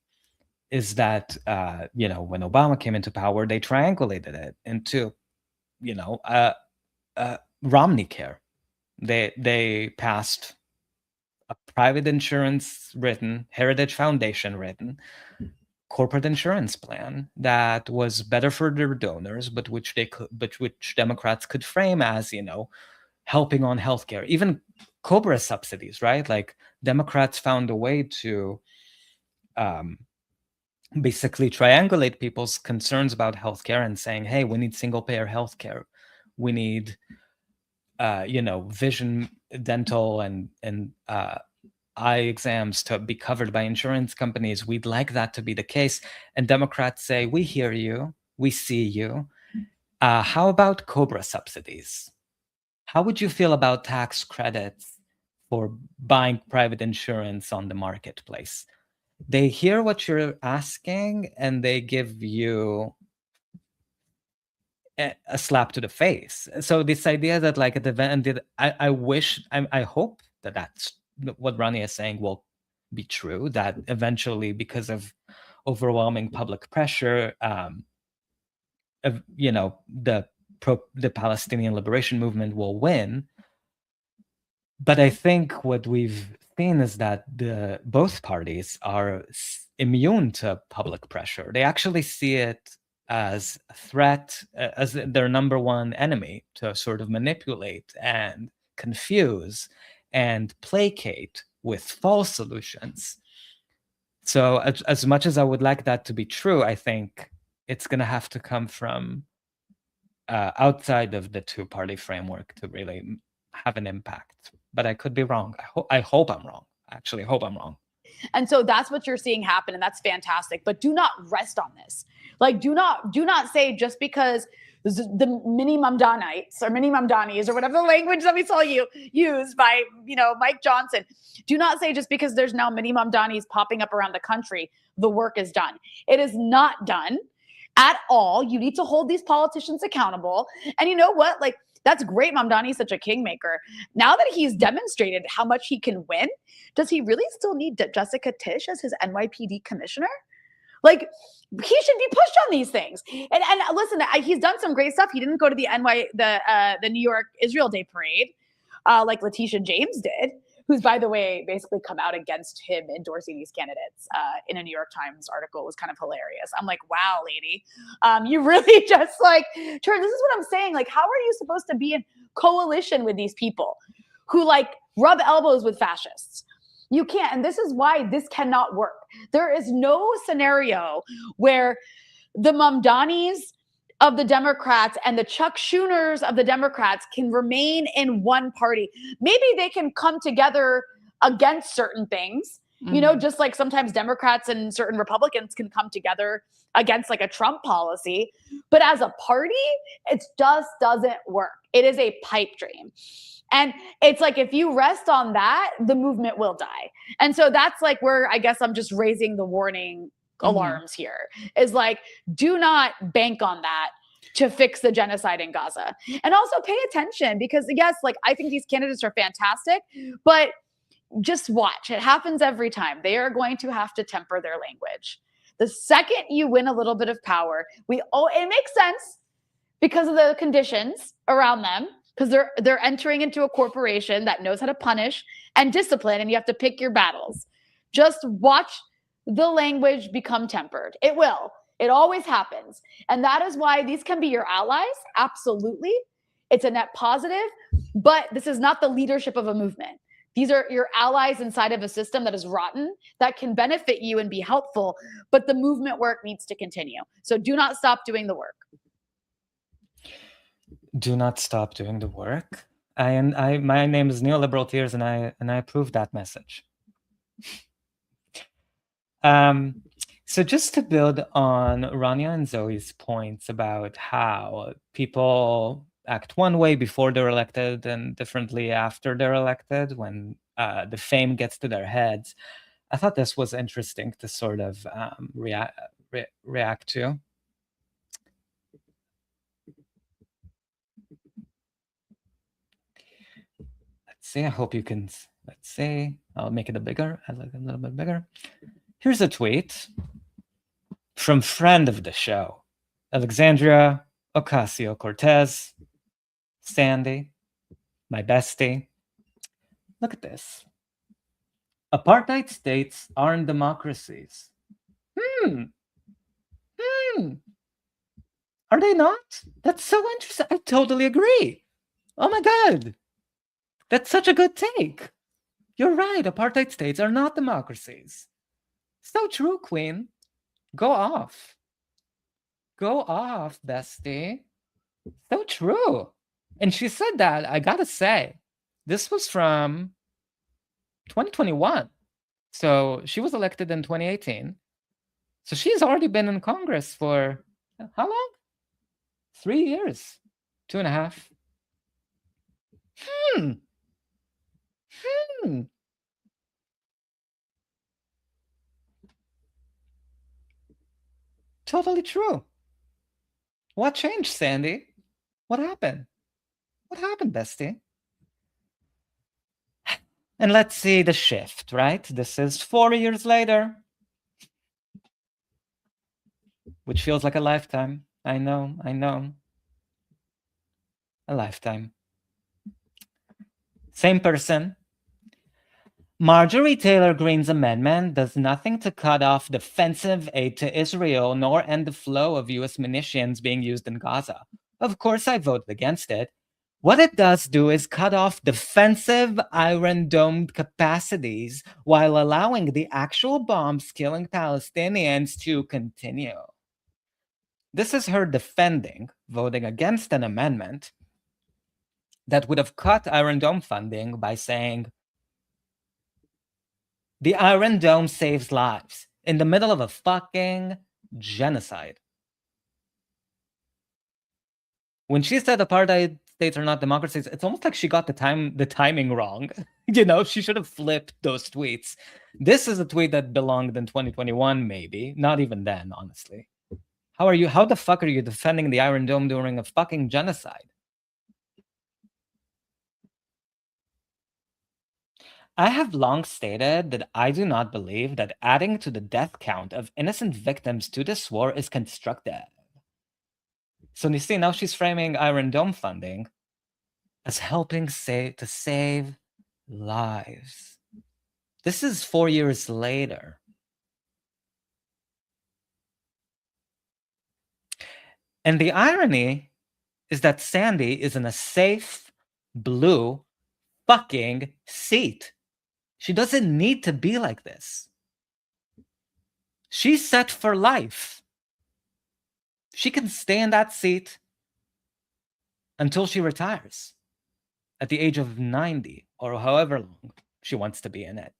is that, when Obama came into power, they triangulated it into, Romney Care. They passed a private insurance written, Heritage Foundation written, corporate insurance plan that was better for their donors, but which Democrats could frame as, helping on healthcare, even COBRA subsidies, right? Like Democrats found a way to basically triangulate people's concerns about healthcare and saying, hey, we need single-payer healthcare. We need, vision, dental, and eye exams to be covered by insurance companies. We'd like that to be the case. And Democrats say, we hear you. We see you. How about COBRA subsidies? How would you feel about tax credits for buying private insurance on the marketplace? They hear what you're asking and they give you a slap to the face. So this idea that like at the end, I hope that that's what Ronnie is saying will be true, that eventually, because of overwhelming public pressure, the Palestinian liberation movement will win. But I think what we've seen is that both parties are immune to public pressure. They actually see it as a threat, as their number one enemy to sort of manipulate and confuse and placate with false solutions. So as much as I would like that to be true, I think it's going to have to come from outside of the two-party framework to really have an impact. But I could be wrong. I hope I'm wrong. I actually hope I'm wrong. And so that's what you're seeing happen, and that's fantastic. But do not rest on this. Like, do not say just because the mini Mamdanites or mini Mamdanis or whatever language that we saw you use by Mike Johnson. Do not say just because there's now mini Mamdanis popping up around the country, the work is done. It is not done at all. You need to hold these politicians accountable. And you know what? Like, that's great. Mamdani's such a kingmaker. Now that he's demonstrated how much he can win, does he really still need Jessica Tisch as his NYPD commissioner? Like, he should be pushed on these things. And listen, he's done some great stuff. He didn't go to the New York Israel Day parade like Letitia James did, who's, by the way, basically come out against him endorsing these candidates in a New York Times article. It was kind of hilarious. I'm like, wow, lady, you really just like, this is what I'm saying. Like, how are you supposed to be in coalition with these people who like rub elbows with fascists? You can't. And this is why this cannot work. There is no scenario where the Mamdanis of the Democrats and the Chuck Schuners of the Democrats can remain in one party. Maybe they can come together against certain things, just like sometimes Democrats and certain Republicans can come together against like a Trump policy. But as a party, it just doesn't work. It is a pipe dream. And it's like, if you rest on that, the movement will die. And so that's like where I guess I'm just raising the warning alarms here, is like, do not bank on that to fix the genocide in Gaza. And also pay attention, because yes, like, I think these candidates are fantastic, but just watch. It happens every time. They are going to have to temper their language. The second you win a little bit of power, it makes sense because of the conditions around them, because they're entering into a corporation that knows how to punish and discipline, and you have to pick your battles. Just watch the language become tempered. It will. It always happens. And that is why these can be your allies. Absolutely. It's a net positive, but this is not the leadership of a movement. These are your allies inside of a system that is rotten, that can benefit you and be helpful, but the movement work needs to continue. So do not stop doing the work. Do not stop doing the work. My name is Neoliberal Tears, and I approve that message. So just to build on Rania and Zoe's points about how people act one way before they're elected and differently after they're elected, when the fame gets to their heads, I thought this was interesting to sort of react to. See, I hope you can, let's see, I'll make it a little bit bigger. Here's a tweet from friend of the show, Alexandria Ocasio-Cortez, Sandy, my bestie. Look at this. Apartheid states aren't democracies. Are they not? That's so interesting. I totally agree. Oh my God. That's such a good take. You're right. Apartheid states are not democracies. So true, Queen. Go off. Go off, bestie. So true. And she said that, I gotta say, this was from 2021. So she was elected in 2018. So she's already been in Congress for how long? 3 years, 2.5. Hmm. Totally true. What changed, Sandy? What happened? What happened, bestie? And let's see the shift, right? This is 4 years later, which feels like a lifetime. I know. A lifetime. Same person. Marjorie Taylor Greene's amendment does nothing to cut off defensive aid to Israel nor end the flow of US munitions being used in Gaza. Of course, I voted against it. What it does do is cut off defensive Iron Domed capacities while allowing the actual bombs killing Palestinians to continue. This is her defending, voting against an amendment that would have cut Iron Dome funding by saying, the Iron Dome saves lives in the middle of a fucking genocide. When she said apartheid states are not democracies, it's almost like she got the timing wrong. She should have flipped those tweets. This is a tweet that belonged in 2021, maybe. Not even then, honestly. How the fuck are you defending the Iron Dome during a fucking genocide? I have long stated that I do not believe that adding to the death count of innocent victims to this war is constructive. So you see, now she's framing Iron Dome funding as helping to save lives. This is 4 years later. And the irony is that Sandy is in a safe, blue, fucking seat. She doesn't need to be like this. She's set for life. She can stay in that seat until she retires at the age of 90 or however long she wants to be in it.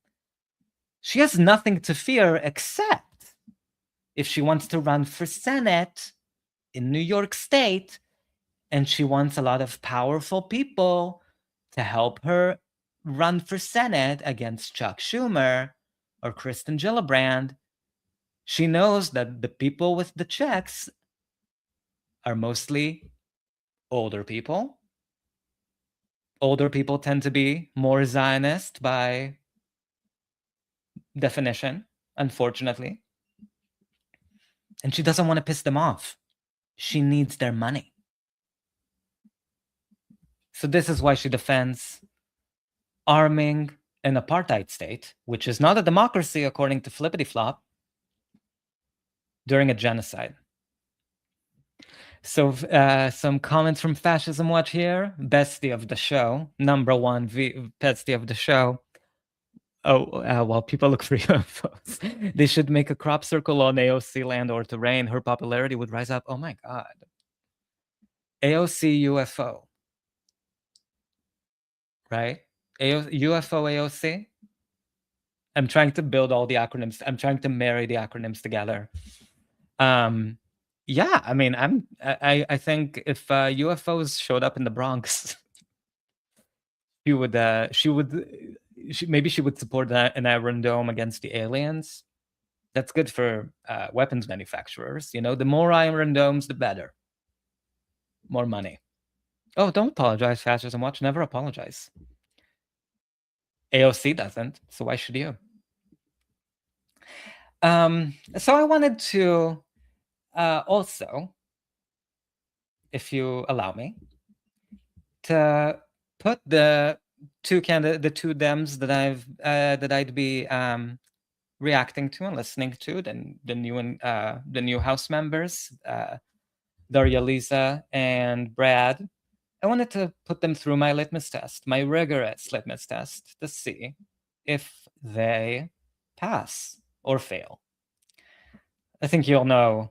She has nothing to fear except if she wants to run for Senate in New York State and she wants a lot of powerful people to help her run for Senate against Chuck Schumer or Kristen Gillibrand. She knows that the people with the checks are mostly older people. Older people tend to be more Zionist by definition, unfortunately. And she doesn't want to piss them off. She needs their money. So this is why she defends arming an apartheid state, which is not a democracy according to Flippity Flop, during a genocide. So some comments from Fascism Watch here. Bestie of the show, number one bestie of the show. While people look for UFOs, they should make a crop circle on AOC land or terrain. Her popularity would rise up. Oh my God. AOC UFO. Right? UFO AOC. I'm trying to build all the acronyms. I'm trying to marry the acronyms together. Yeah, I mean, I think if UFOs showed up in the Bronx, maybe she would support an Iron Dome against the aliens. That's good for weapons manufacturers. The more Iron Domes, the better. More money. Oh, don't apologize, Fascism Watch. Never apologize. AOC doesn't, so why should you? So I wanted to also, if you allow me, to put the two Dems that I'd be reacting to and listening to, the new House members, Darializa and Brad. I wanted to put them through my litmus test, my rigorous litmus test, to see if they pass or fail. I think you'll know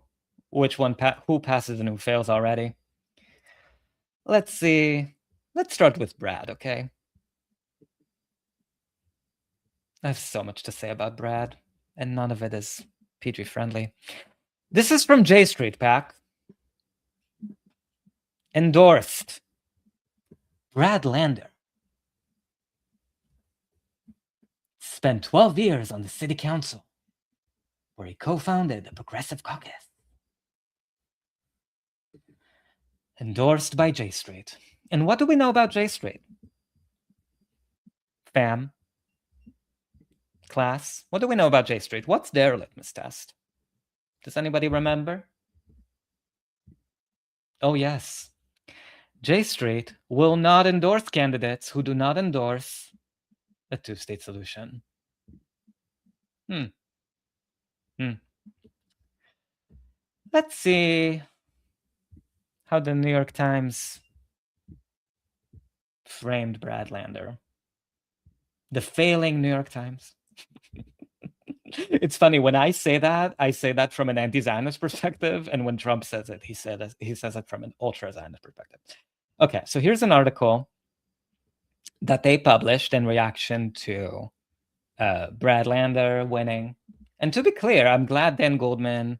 which one who passes and who fails already. Let's see. Let's start with Brad, okay? I have so much to say about Brad, and none of it is PG friendly. This is from J Street, Pack. Endorsed. Brad Lander spent 12 years on the city council, where he co-founded the Progressive Caucus. Endorsed by J Street. And what do we know about J Street? Fam? Class? What do we know about J Street? What's their litmus test? Does anybody remember? Oh, yes. J Street will not endorse candidates who do not endorse a two-state solution. Let's see how the New York Times framed Brad Lander. The failing New York Times. It's funny, when I say that from an anti-Zionist perspective, and when Trump says it, he says it from an ultra-Zionist perspective. Okay, so here's an article that they published in reaction to Brad Lander winning. And to be clear, I'm glad Dan Goldman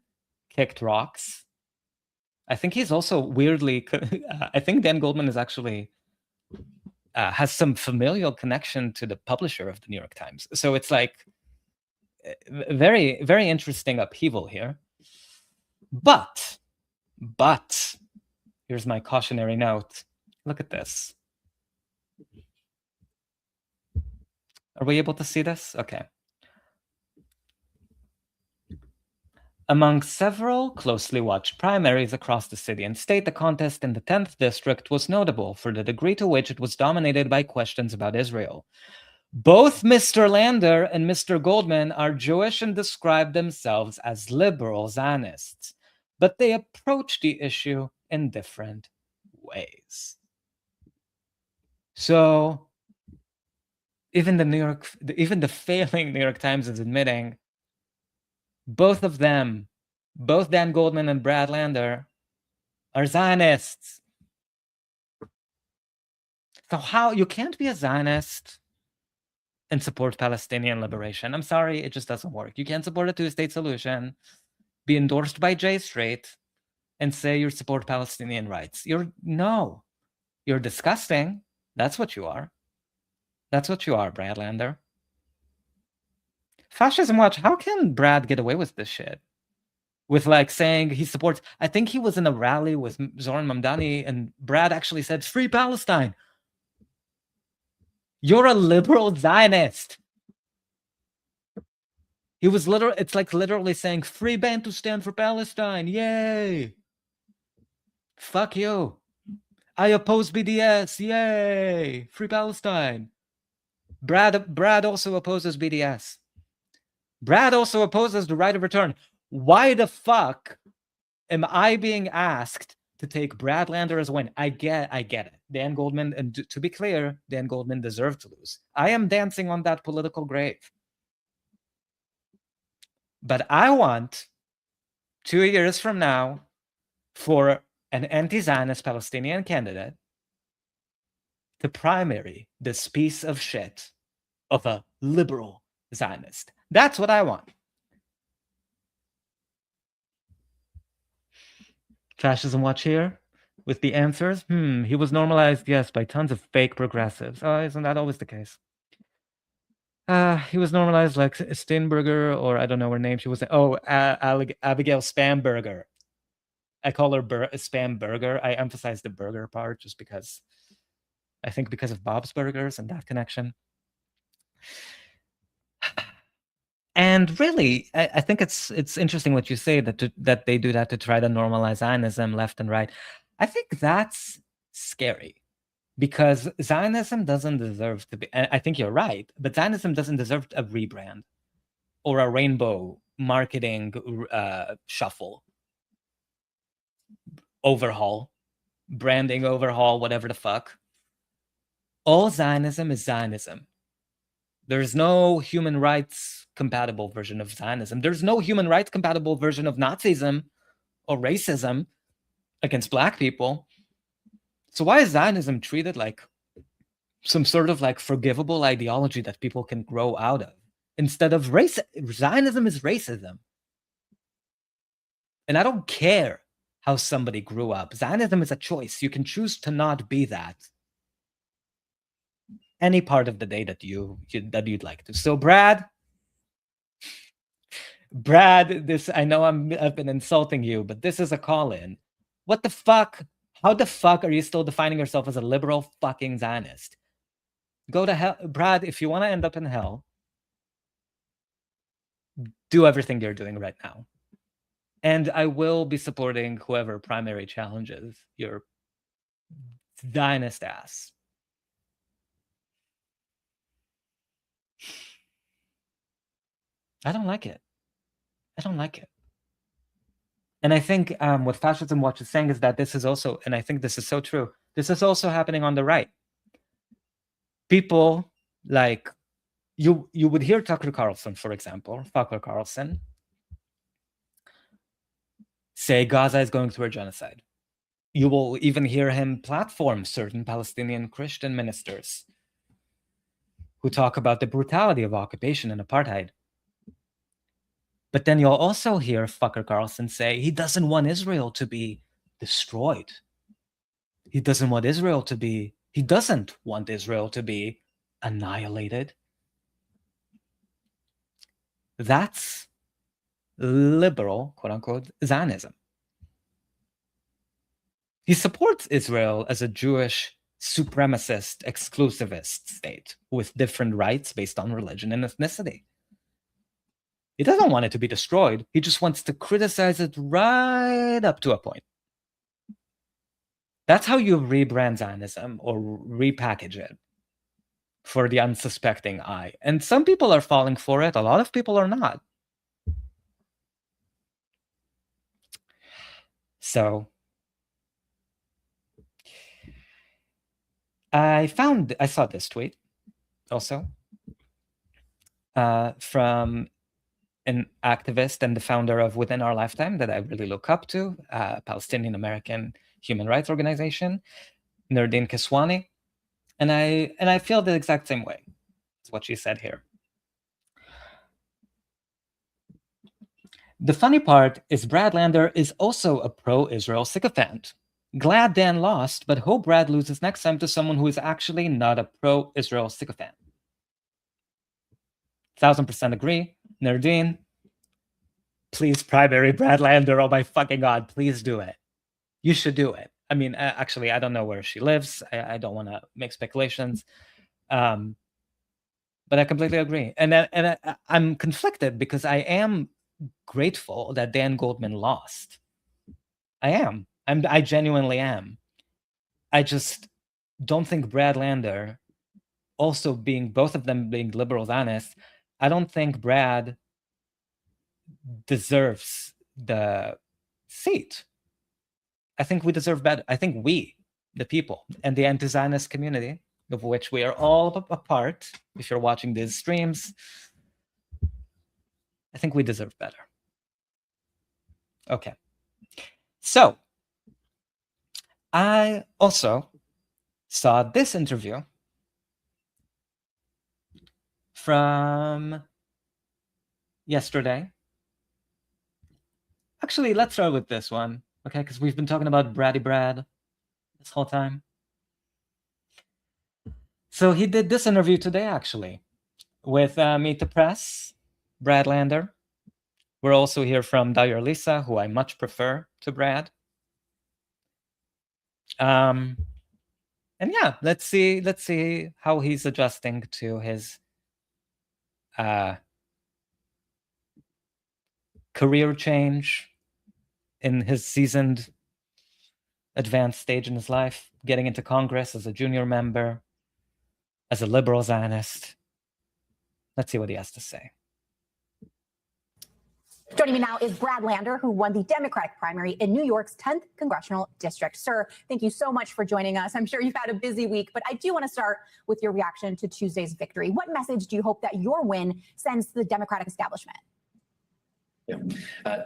kicked rocks. I think he's also weirdly, I think Dan Goldman is actually, has some familial connection to the publisher of the New York Times. So it's like, very, very interesting upheaval here. But, here's my cautionary note. Look at this. Are we able to see this? Okay. Among several closely watched primaries across the city and state, the contest in the 10th district was notable for the degree to which it was dominated by questions about Israel. Both Mr. Lander and Mr. Goldman are Jewish and describe themselves as liberal Zionists, but they approach the issue in different ways. So even the failing New York Times is admitting both of them, both Dan Goldman and Brad Lander, are Zionists. So how you can't be a Zionist and support Palestinian liberation. I'm sorry, it just doesn't work. You can't support a two-state solution, be endorsed by J Street, and say you support Palestinian rights. You're disgusting. That's what you are. That's what you are, Brad Lander. Fascism Watch, how can Brad get away with this shit? With like saying he supports, I think he was in a rally with Zoran Mamdani and Brad actually said, free Palestine. You're a liberal Zionist. He was it's like literally saying, free Bantustan for Palestine. Yay. Fuck you. I oppose BDS. Yay. Free Palestine. Brad also opposes BDS. Brad also opposes the right of return. Why the fuck am I being asked to take Brad Lander as a win? I get it. Dan Goldman, and to be clear, Dan Goldman deserved to lose. I am dancing on that political grave. But I want 2 years from now for an anti-Zionist Palestinian candidate to primary this piece of shit of a liberal Zionist. That's what I want. Fascism Watch here with the answers. He was normalized, yes, by tons of fake progressives. Oh, isn't that always the case? He was normalized like Steinberger, or I don't know her name. She was, Abigail Spamberger. I call her Spam Burger. I emphasize the burger part just because I think because of Bob's Burgers and that connection. And really, I think it's interesting what you say that they do that to try to normalize Zionism left and right. I think that's scary because Zionism doesn't deserve to be. I think you're right, but Zionism doesn't deserve a rebrand or a rainbow marketing shuffle, overhaul, branding overhaul, whatever the fuck. All Zionism is Zionism. There's no human rights compatible version of Zionism. There's no human rights compatible version of Nazism or racism against Black people. So why is Zionism treated like some sort of like forgivable ideology that people can grow out of instead of race? Zionism is racism. And I don't care how somebody grew up. Zionism is a choice. You can choose to not be that any part of the day that you'd like to. So Brad, this, I know I've been insulting you, but this is a call-in. What the fuck? How the fuck are you still defining yourself as a liberal fucking Zionist? Go to hell. Brad, if you want to end up in hell, do everything you're doing right now. And I will be supporting whoever primary challenges your Zionist ass. I don't like it. I don't like it. And I think what Fascism Watch is saying is that this is also, and I think this is so true, this is also happening on the right. People like, you would hear Tucker Carlson, for example, say Gaza is going through a genocide. You will even hear him platform certain Palestinian Christian ministers who talk about the brutality of occupation and apartheid. But then you'll also hear Tucker Carlson say he doesn't want Israel to be destroyed. He doesn't want Israel to be annihilated. That's liberal, quote unquote, Zionism. He supports Israel as a Jewish supremacist, exclusivist state with different rights based on religion and ethnicity. He doesn't want it to be destroyed. He just wants to criticize it right up to a point. That's how you rebrand Zionism or repackage it for the unsuspecting eye. And some people are falling for it. A lot of people are not. So I saw this tweet also from an activist and the founder of Within Our Lifetime that I really look up to, Palestinian American human rights organization, Nerdine Keswani. And I feel the exact same way as what she said here. The funny part is Brad Lander is also a pro-Israel sycophant. Glad Dan lost, but hope Brad loses next time to someone who is actually not a pro-Israel sycophant. 1000% agree. Nerdine, please primary Brad Lander. Oh my fucking God, please do it. You should do it. I mean, actually, I don't know where she lives. I don't want to make speculations. But I completely agree. And I'm conflicted because I am grateful that Dan Goldman lost. I genuinely am. I just don't think Brad Lander, also both of them being liberal Zionists, I don't think Brad deserves the seat. I think we deserve better. I think we, the people, and the anti-Zionist community, of which we are all a part, if you're watching these streams, I think we deserve better. Okay. So, I also saw this interview from yesterday. Actually, let's start with this one, okay? Because we've been talking about Braddy Brad this whole time. So he did this interview today, actually, with Meet the Press, Brad Lander. We're also here from Darializa, who I much prefer to Brad. And yeah, let's see how he's adjusting to his career change in his seasoned advanced stage in his life, getting into Congress as a junior member, as a liberal Zionist. Let's see what he has to say. Joining me now is Brad Lander, who won the Democratic primary in New York's 10th congressional district. Sir, thank you so much for joining us. I'm sure you've had a busy week, but I do want to start with your reaction to Tuesday's victory. What message do you hope that your win sends to the Democratic establishment?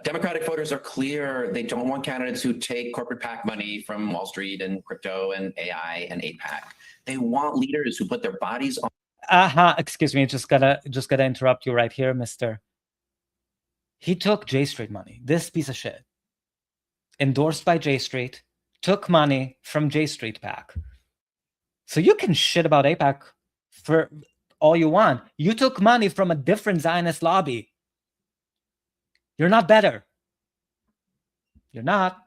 Democratic voters are clear. They don't want candidates who take corporate PAC money from Wall Street and crypto and AI and APAC. They want leaders who put their bodies on. Excuse me, just gotta interrupt you right here, mister. He took J Street money. This piece of shit, endorsed by J Street, took money from J Street PAC. So you can shit about APAC for all you want. You took money from a different Zionist lobby. You're not better. You're not.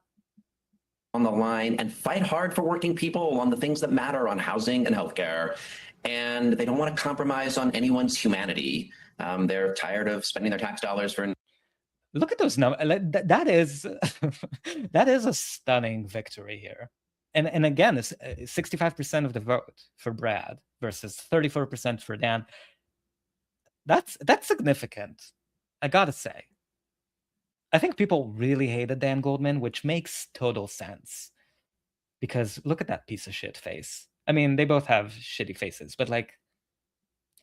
On the line and fight hard for working people on the things that matter on housing and healthcare. And they don't want to compromise on anyone's humanity. They're tired of spending their tax dollars for... Look at those numbers. That is that is a stunning victory here. And again, it's 65% of the vote for Brad versus 34% for Dan. That's significant, I gotta say. I think people really hated Dan Goldman, which makes total sense. Because look at that piece of shit face. I mean, they both have shitty faces, but like,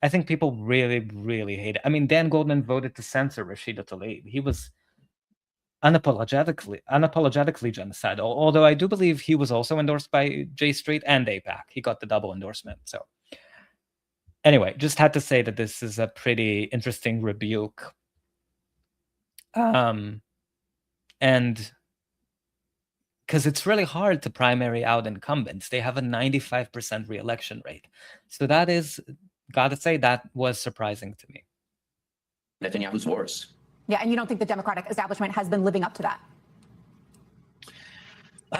I think people really, really hate it. I mean, Dan Goldman voted to censor Rashida Tlaib. He was unapologetically genocidal, although I do believe he was also endorsed by J Street and APAC. He got the double endorsement. So anyway, just had to say that this is a pretty interesting rebuke. And because it's really hard to primary out incumbents. They have a 95% reelection rate. So that is... Gotta say, that was surprising to me. Netanyahu's wars. Yeah, and you don't think the Democratic establishment has been living up to that?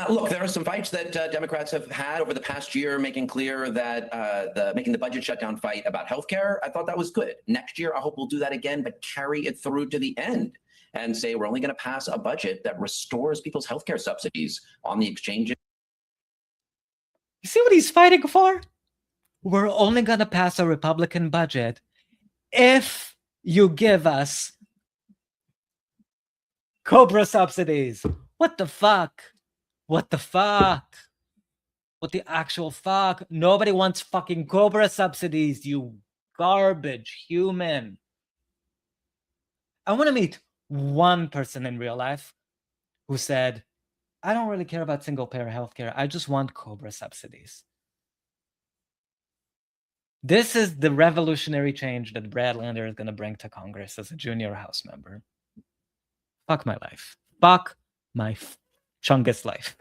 Look, there are some fights that Democrats have had over the past year, making clear that making the budget shutdown fight about healthcare. I thought that was good. Next year, I hope we'll do that again, but carry it through to the end and say we're only going to pass a budget that restores people's healthcare subsidies on the exchanges. You see what he's fighting for? We're only going to pass a Republican budget if you give us Cobra subsidies. What the fuck? What the fuck? What the actual fuck? Nobody wants fucking Cobra subsidies, you garbage human. I want to meet one person in real life who said, I don't really care about single-payer healthcare. I just want Cobra subsidies. This is the revolutionary change that Brad Lander is going to bring to Congress as a junior House member. Fuck my life. Fuck my chungus life.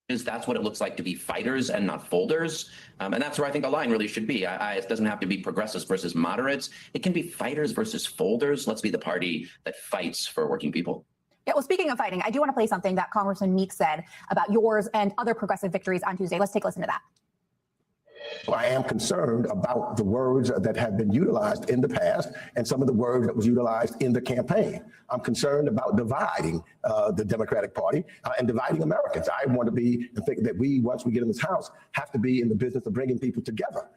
That's what it looks like to be fighters and not folders. And that's where I think the line really should be. It doesn't have to be progressives versus moderates. It can be fighters versus folders. Let's be the party that fights for working people. Yeah, well, speaking of fighting, I do want to play something that Congressman Meeks said about yours and other progressive victories on Tuesday. Let's take a listen to that. I am concerned about the words that have been utilized in the past and some of the words that was utilized in the campaign. I'm concerned about dividing the Democratic Party and dividing Americans. I want to be and think that we, once we get in this House, have to be in the business of bringing people together.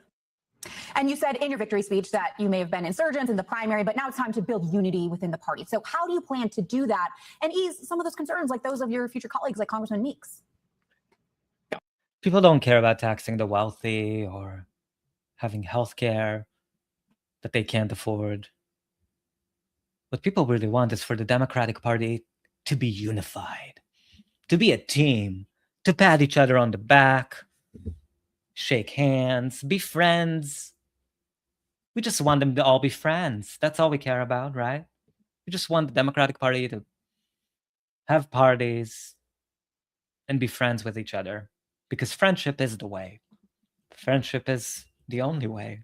And you said in your victory speech that you may have been insurgents in the primary, but now it's time to build unity within the party. So how do you plan to do that and ease some of those concerns like those of your future colleagues like Congressman Meeks? People don't care about taxing the wealthy or having health care that they can't afford. What people really want is for the Democratic Party to be unified, to be a team, to pat each other on the back, shake hands, be friends. We just want them to all be friends. That's all we care about, right? We just want the Democratic Party to have parties and be friends with each other. Because friendship is the way. Friendship is the only way.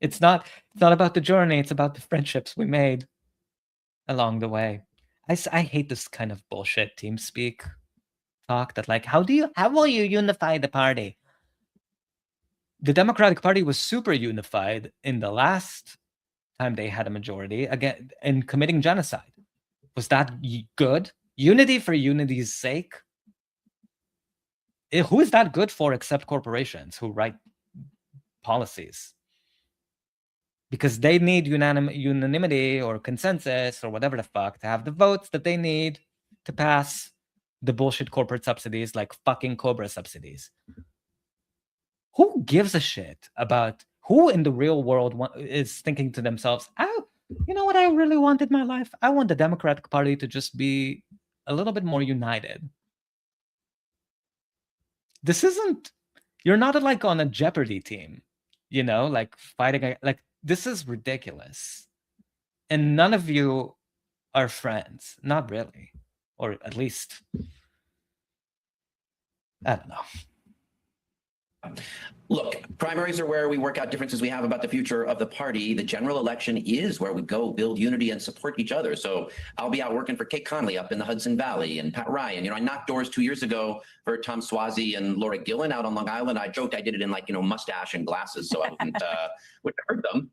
It's not about the journey. It's about the friendships we made along the way. I hate this kind of bullshit team speak talk that like, how will you unify the party? The Democratic Party was super unified in the last time they had a majority again in committing genocide. Was that good? Unity for unity's sake? Who is that good for except corporations who write policies? because they need unanimity or consensus or whatever the fuck to have the votes that they need to pass the bullshit corporate subsidies like fucking Cobra subsidies. Who gives a shit about who in the real world is thinking to themselves, oh, you know what I really want in my life? I want the Democratic Party to just be a little bit more united. This isn't, you're not like on a Jeopardy team, you know, like fighting, like this is ridiculous. And none of you are friends, not really, or at least, I don't know. Look, primaries are where we work out differences we have about the future of the party. The general election is where we go build unity and support each other. So I'll be out working for Kate Conley up in the Hudson Valley and Pat Ryan. You know, I knocked doors 2 years ago for Tom Suozzi and Laura Gillen out on Long Island. I joked I did it in like, you know, mustache and glasses, so I wouldn't hurt them.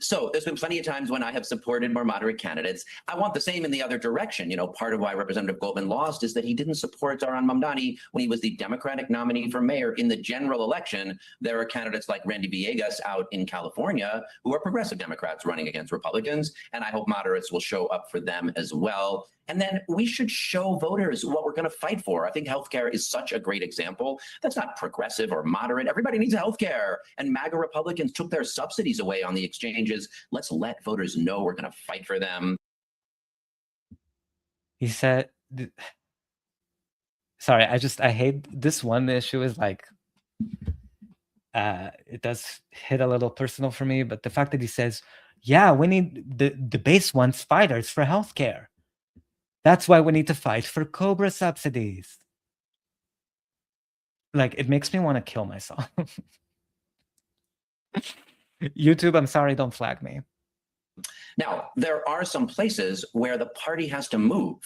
So there's been plenty of times when I have supported more moderate candidates. I want the same in the other direction. You know, part of why Representative Goldman lost is that he didn't support Zohran Mamdani when he was the Democratic nominee for mayor in the general election. There are candidates like Randy Villegas out in California who are progressive Democrats running against Republicans, and I hope moderates will show up for them as well. And then we should show voters what we're going to fight for. I think healthcare is such a great example. That's not progressive or moderate. Everybody needs healthcare. And MAGA Republicans took their subsidies away on the exchanges. Let's let voters know we're going to fight for them. He said, sorry, I hate this one issue is like, it does hit a little personal for me, but the fact that he says, yeah, we need the base wants fighters for healthcare. That's why we need to fight for Cobra subsidies. Like, it makes me want to kill myself. YouTube, I'm sorry, don't flag me. Now, there are some places where the party has to move,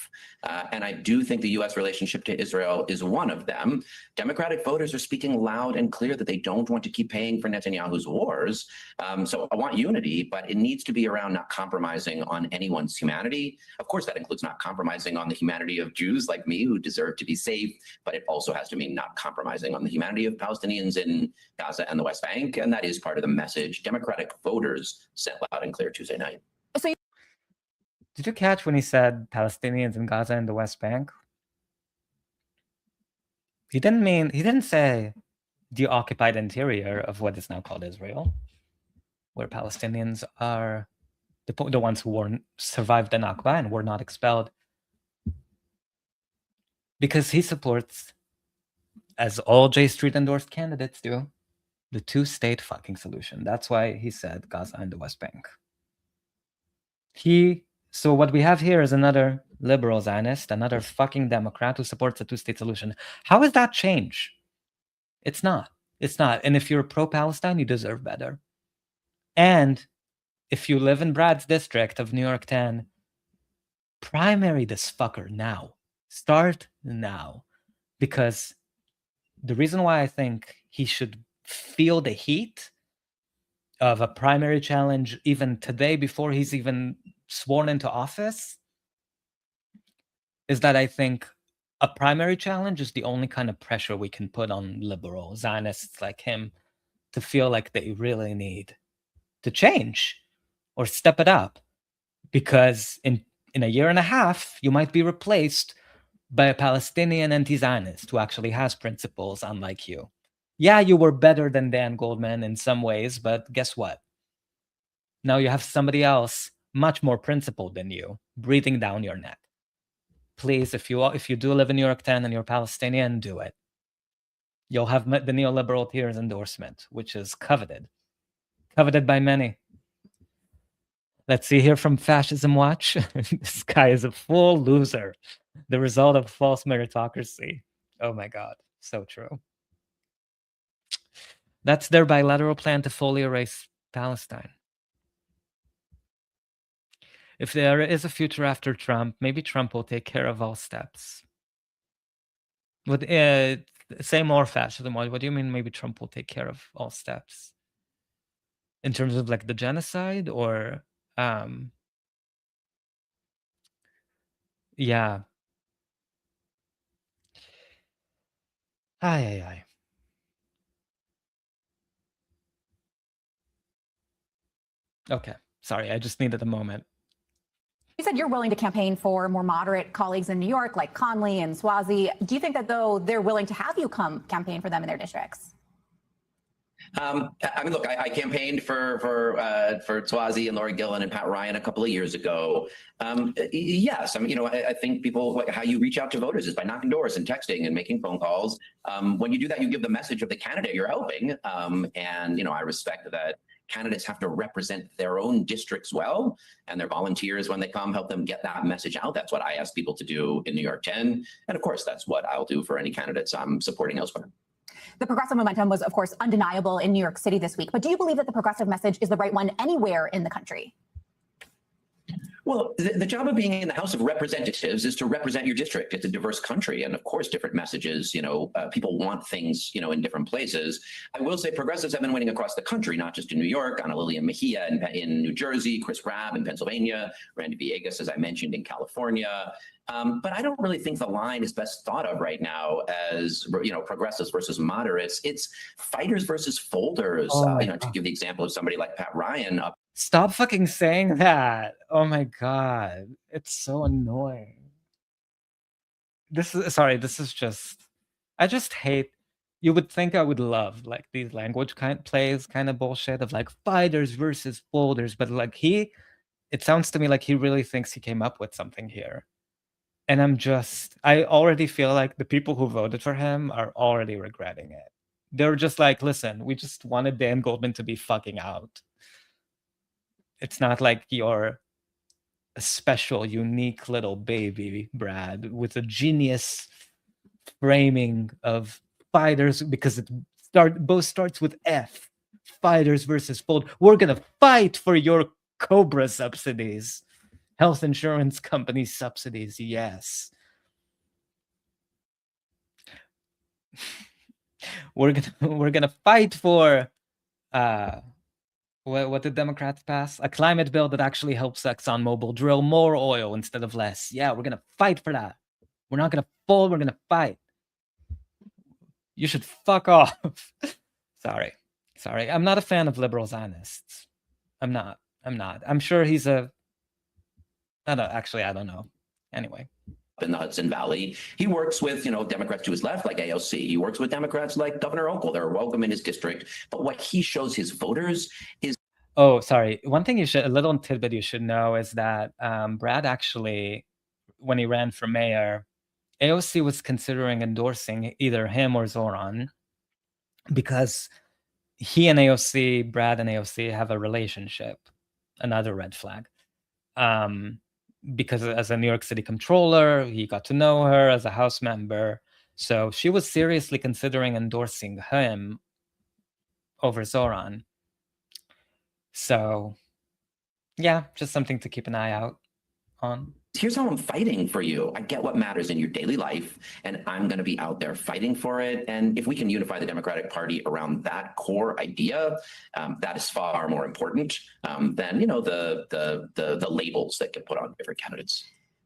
and I do think the U.S. relationship to Israel is one of them. Democratic voters are speaking loud and clear that they don't want to keep paying for Netanyahu's wars. So I want unity, but it needs to be around not compromising on anyone's humanity. Of course, that includes not compromising on the humanity of Jews like me who deserve to be safe, but it also has to mean not compromising on the humanity of Palestinians in Gaza and the West Bank, and that is part of the message Democratic voters sent loud and clear Tuesday night. So did you catch when he said Palestinians in Gaza and the West Bank? He didn't say the occupied interior of what is now called Israel, where Palestinians are the ones who survived the Nakba and were not expelled. Because he supports, as all J Street endorsed candidates do, the two-state fucking solution. That's why he said Gaza and the West Bank. So what we have here is another liberal Zionist, another fucking Democrat who supports a two-state solution. How is that change? It's not. It's not. And if you're pro-Palestine, you deserve better. And if you live in Brad's district of New York 10, primary this fucker now. Start now. Because the reason why I think he should feel the heat of a primary challenge even today before he's even sworn into office is that I think a primary challenge is the only kind of pressure we can put on liberal Zionists like him to feel like they really need to change or step it up. Because in a year and a half, you might be replaced by a Palestinian anti-Zionist who actually has principles unlike you. Yeah, you were better than Dan Goldman in some ways, but guess what? Now you have somebody else much more principled than you breathing down your neck. Please, if you do live in New York 10 and you're Palestinian, do it. You'll have the neoliberal tears endorsement, which is coveted by many. Let's see here from Fascism Watch. This guy is a full loser. The result of false meritocracy. Oh my God, so true. That's their bilateral plan to fully erase Palestine. If there is a future after Trump, maybe Trump will take care of all steps. Say more, Fascism. What do you mean maybe Trump will take care of all steps? In terms of like the genocide or... yeah. Ay. Okay, sorry, I just needed a moment. You said you're willing to campaign for more moderate colleagues in New York, like Conley and Swazi. Do you think that, though, they're willing to have you come campaign for them in their districts? I mean, look, I campaigned for Swazi and Laura Gillen and Pat Ryan a couple of years ago. Yes, I mean, I think people, like, how you reach out to voters is by knocking doors and texting and making phone calls. When you do that, you give the message of the candidate you're helping. And I respect that candidates have to represent their own districts well, and their volunteers, when they come, help them get that message out. That's what I ask people to do in New York 10. And of course, that's what I'll do for any candidates I'm supporting elsewhere. The progressive momentum was, of course, undeniable in New York City this week. But do you believe that the progressive message is the right one anywhere in the country? Well, the job of being in the House of Representatives is to represent your district. It's a diverse country. And of course, different messages, people want things, in different places. I will say progressives have been winning across the country, not just in New York. Ana Lilian Mejia in New Jersey, Chris Rabb in Pennsylvania, Randy Villegas, as I mentioned, in California. But I don't really think the line is best thought of right now as, progressives versus moderates. It's fighters versus folders. To give the example of somebody like Pat Ryan. Stop fucking saying that. Oh my God. It's so annoying. This is just, I just hate, you would think I would love like these language plays kind of bullshit of like fighters versus folders, but like it sounds to me like he really thinks he came up with something here. And I already feel like the people who voted for him are already regretting it. They're just like, listen, we just wanted Dan Goldman to be fucking out. It's not like you're a special, unique little baby, Brad, with a genius framing of fighters, because both starts with F. Fighters versus fold. We're gonna fight for your Cobra subsidies. Health insurance company subsidies, yes. We're gonna fight for what did Democrats pass? A climate bill that actually helps ExxonMobil drill more oil instead of less. Yeah, we're gonna fight for that. We're not gonna fold, we're gonna fight. You should fuck off. Sorry. I'm not a fan of liberal Zionists. I'm not. I'm sure he's I don't know. Anyway. In the Hudson Valley, he works with, Democrats to his left, like AOC. He works with Democrats like Governor Hochul. They're welcome in his district. But what he shows his voters is... Oh, sorry. One thing a little tidbit you should know is that Brad actually, when he ran for mayor, AOC was considering endorsing either him or Zoran, because he and AOC, Brad and AOC, have a relationship. Another red flag. Because as a New York City controller, he got to know her as a House member. So she was seriously considering endorsing him over Zoran. So, yeah, just something to keep an eye out on. Here's how I'm fighting for you. I get what matters in your daily life, and I'm going to be out there fighting for it. And if we can unify the Democratic Party around that core idea, that is far more important than the labels that get put on different candidates.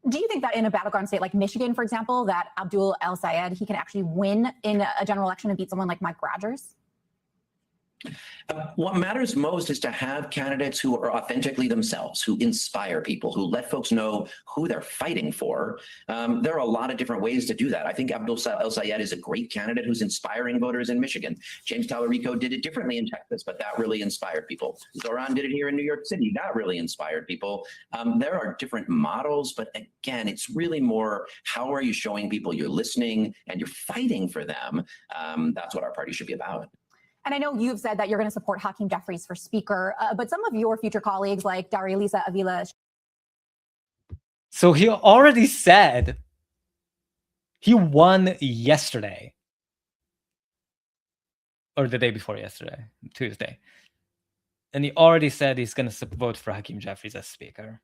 Do you think that in a battleground state like Michigan, for example, that Abdul El Sayed, he can actually win in a general election and beat someone like Mike Rogers? What matters most is to have candidates who are authentically themselves, who inspire people, who let folks know who they're fighting for. There are a lot of different ways to do that. I think Abdul El Sayed is a great candidate who's inspiring voters in Michigan. James Tallarico did it differently in Texas, but that really inspired people. Zoran did it here in New York City. That really inspired people. There are different models, but again, it's really more, how are you showing people you're listening and you're fighting for them? That's what our party should be about. And I know you've said that you're going to support Hakeem Jeffries for Speaker, but some of your future colleagues like Darializa Avila. So he already said he won yesterday. Or the day before yesterday, Tuesday. And he already said he's going to vote for Hakeem Jeffries as Speaker.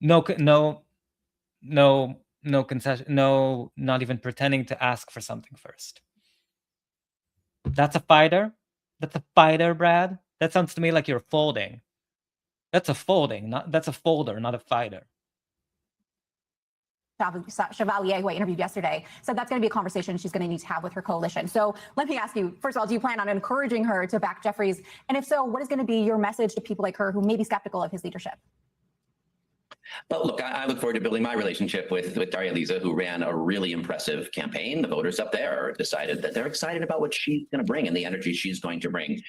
No concession, no, not even pretending to ask for something first. That's a fighter? That's a fighter, Brad? That sounds to me like you're folding. That's a folding, that's a folder, not a fighter. Chevalier, who I interviewed yesterday, said that's going to be a conversation she's going to need to have with her coalition. So let me ask you, first of all, do you plan on encouraging her to back Jeffries? And if so, what is going to be your message to people like her who may be skeptical of his leadership? But look, I look forward to building my relationship with Darializa, who ran a really impressive campaign. The voters up there decided that they're excited about what she's going to bring and the energy she's going to bring.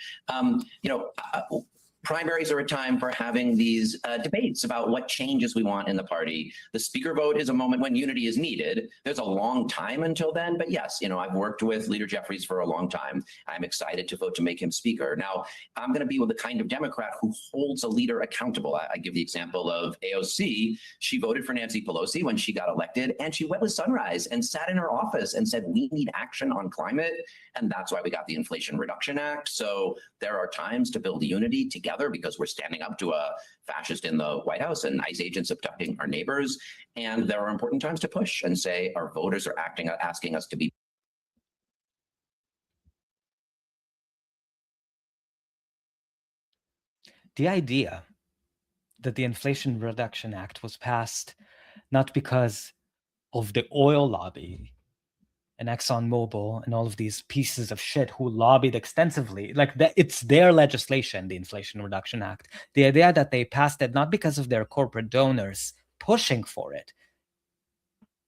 Primaries are a time for having these debates about what changes we want in the party. The speaker vote is a moment when unity is needed. There's a long time until then, but yes, I've worked with Leader Jeffries for a long time. I'm excited to vote to make him speaker. Now, I'm going to be with the kind of Democrat who holds a leader accountable. I give the example of AOC. She voted for Nancy Pelosi when she got elected, and she went with Sunrise and sat in her office and said, we need action on climate. And that's why we got the Inflation Reduction Act. So there are times to build unity together, because we're standing up to a fascist in the White House and ICE agents abducting our neighbors. And there are important times to push and say our voters are asking us to be. The idea that the Inflation Reduction Act was passed not because of the oil lobby and ExxonMobil and all of these pieces of shit who lobbied extensively, like that, it's their legislation, the Inflation Reduction Act. The idea that they passed it not because of their corporate donors pushing for it.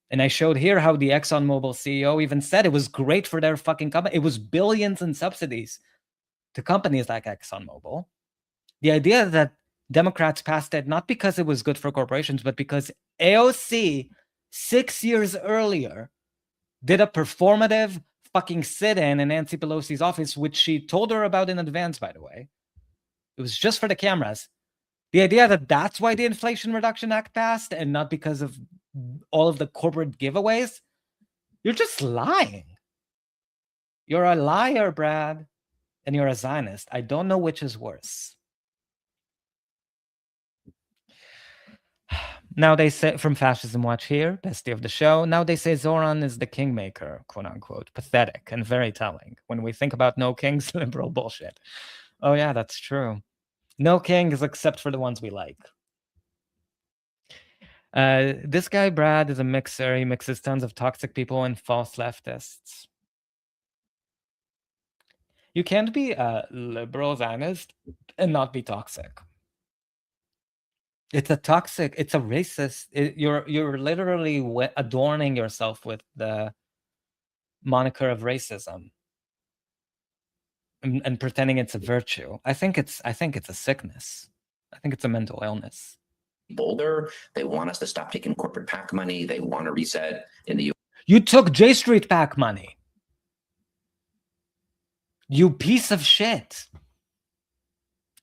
And I showed here how the ExxonMobil CEO even said it was great for their fucking company. It was billions in subsidies to companies like ExxonMobil. The idea that Democrats passed it not because it was good for corporations, but because AOC 6 years earlier did a performative fucking sit-in Nancy Pelosi's office, which she told her about in advance, by the way. It was just for the cameras. The idea that that's why the Inflation Reduction Act passed and not because of all of the corporate giveaways, you're just lying. You're a liar, Brad, and you're a Zionist. I don't know which is worse. Now they say, from Fascism Watch here, bestie of the show, now they say Zoran is the kingmaker, quote unquote. Pathetic and very telling when we think about no kings, liberal bullshit. Oh yeah, that's true. No kings except for the ones we like. This guy, Brad, is a mixer. He mixes tons of toxic people and false leftists. You can't be a liberal Zionist and not be toxic. It's a toxic, it's a racist. You're literally adorning yourself with the moniker of racism and pretending it's a virtue. I think it's a sickness. I think it's a mental illness. Bolder. They want us to stop taking corporate PAC money. They want to reset in the U.S. You took J Street PAC money. You piece of shit.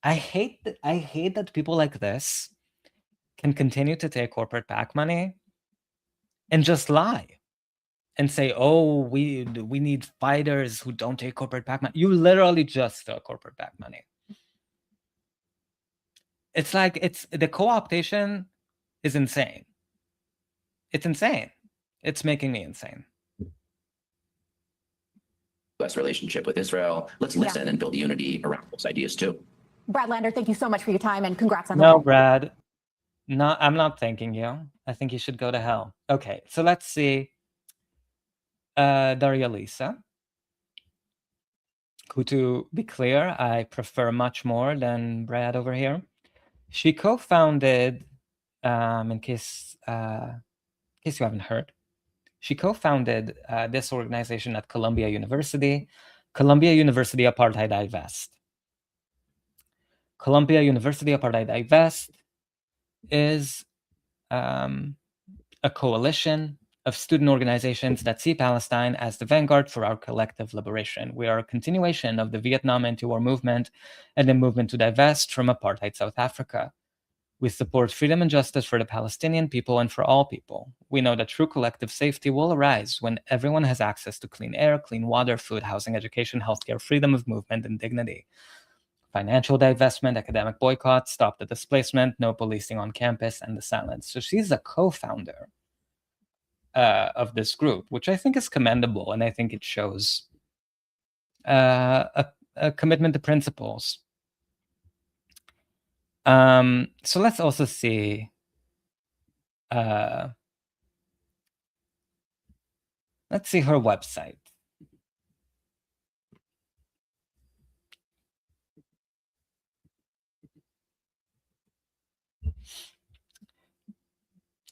I hate that people like this can continue to take corporate PAC money and just lie and say, oh, we need fighters who don't take corporate PAC money. You literally just took corporate PAC money. It's like the co-optation is insane. It's insane. It's making me insane. U.S. relationship with Israel. Let's listen and build unity around those ideas too. Brad Lander, thank you so much for your time and congrats on the No, win. Brad. No, I'm not thanking you. I think you should go to hell. Okay, so let's see. Darializa, who, to be clear, I prefer much more than Brad over here. She co-founded, in case you haven't heard, she co-founded this organization at Columbia University, Columbia University Apartheid Divest. Columbia University Apartheid Divest is a coalition of student organizations that see Palestine as the vanguard for our collective liberation. We are a continuation of the Vietnam anti-war movement and the movement to divest from apartheid South Africa. We support freedom and justice for the Palestinian people and for all people. We know that true collective safety will arise when everyone has access to clean air, clean water, food, housing, education, healthcare, freedom of movement, and dignity. Financial divestment, academic boycott, stop the displacement, no policing on campus, and the silence. So she's a co-founder of this group, which I think is commendable, and I think it shows a commitment to principles. So let's also see Let's see her website.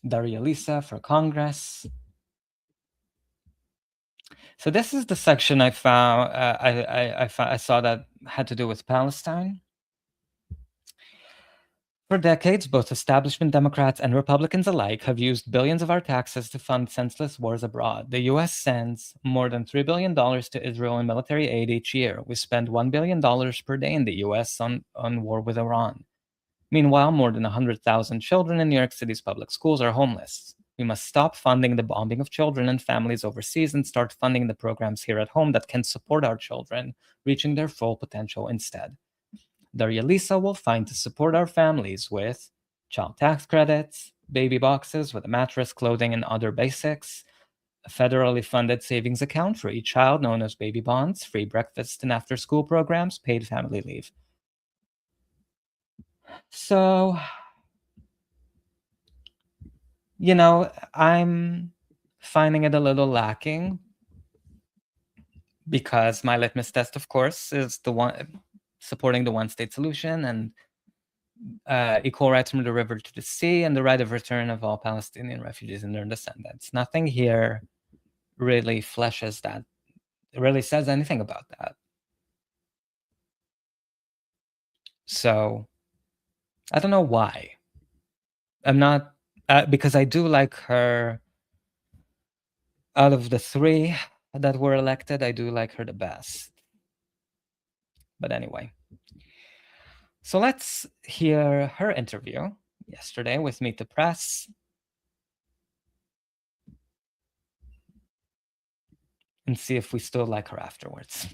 Darializa for Congress. So this is the section I found. I saw that had to do with Palestine. For decades, both establishment Democrats and Republicans alike have used billions of our taxes to fund senseless wars abroad. The U.S. sends more than $3 billion to Israel in military aid each year. We spend $1 billion per day in the U.S. on war with Iran. Meanwhile, more than 100,000 children in New York City's public schools are homeless. We must stop funding the bombing of children and families overseas and start funding the programs here at home that can support our children reaching their full potential instead. Darializa will find to support our families with child tax credits, baby boxes with a mattress, clothing, and other basics, a federally funded savings account for each child known as baby bonds, free breakfast and after-school programs, paid family leave. So, you know, I'm finding it a little lacking because my litmus test, of course, is the one supporting the one-state solution and equal rights from the river to the sea and the right of return of all Palestinian refugees and their descendants. Nothing here really fleshes that, really says anything about that. So I don't know why. I'm not, because I do like her. Out of the three that were elected, I do like her the best. But anyway, so let's hear her interview yesterday with Meet the Press. And see if we still like her afterwards.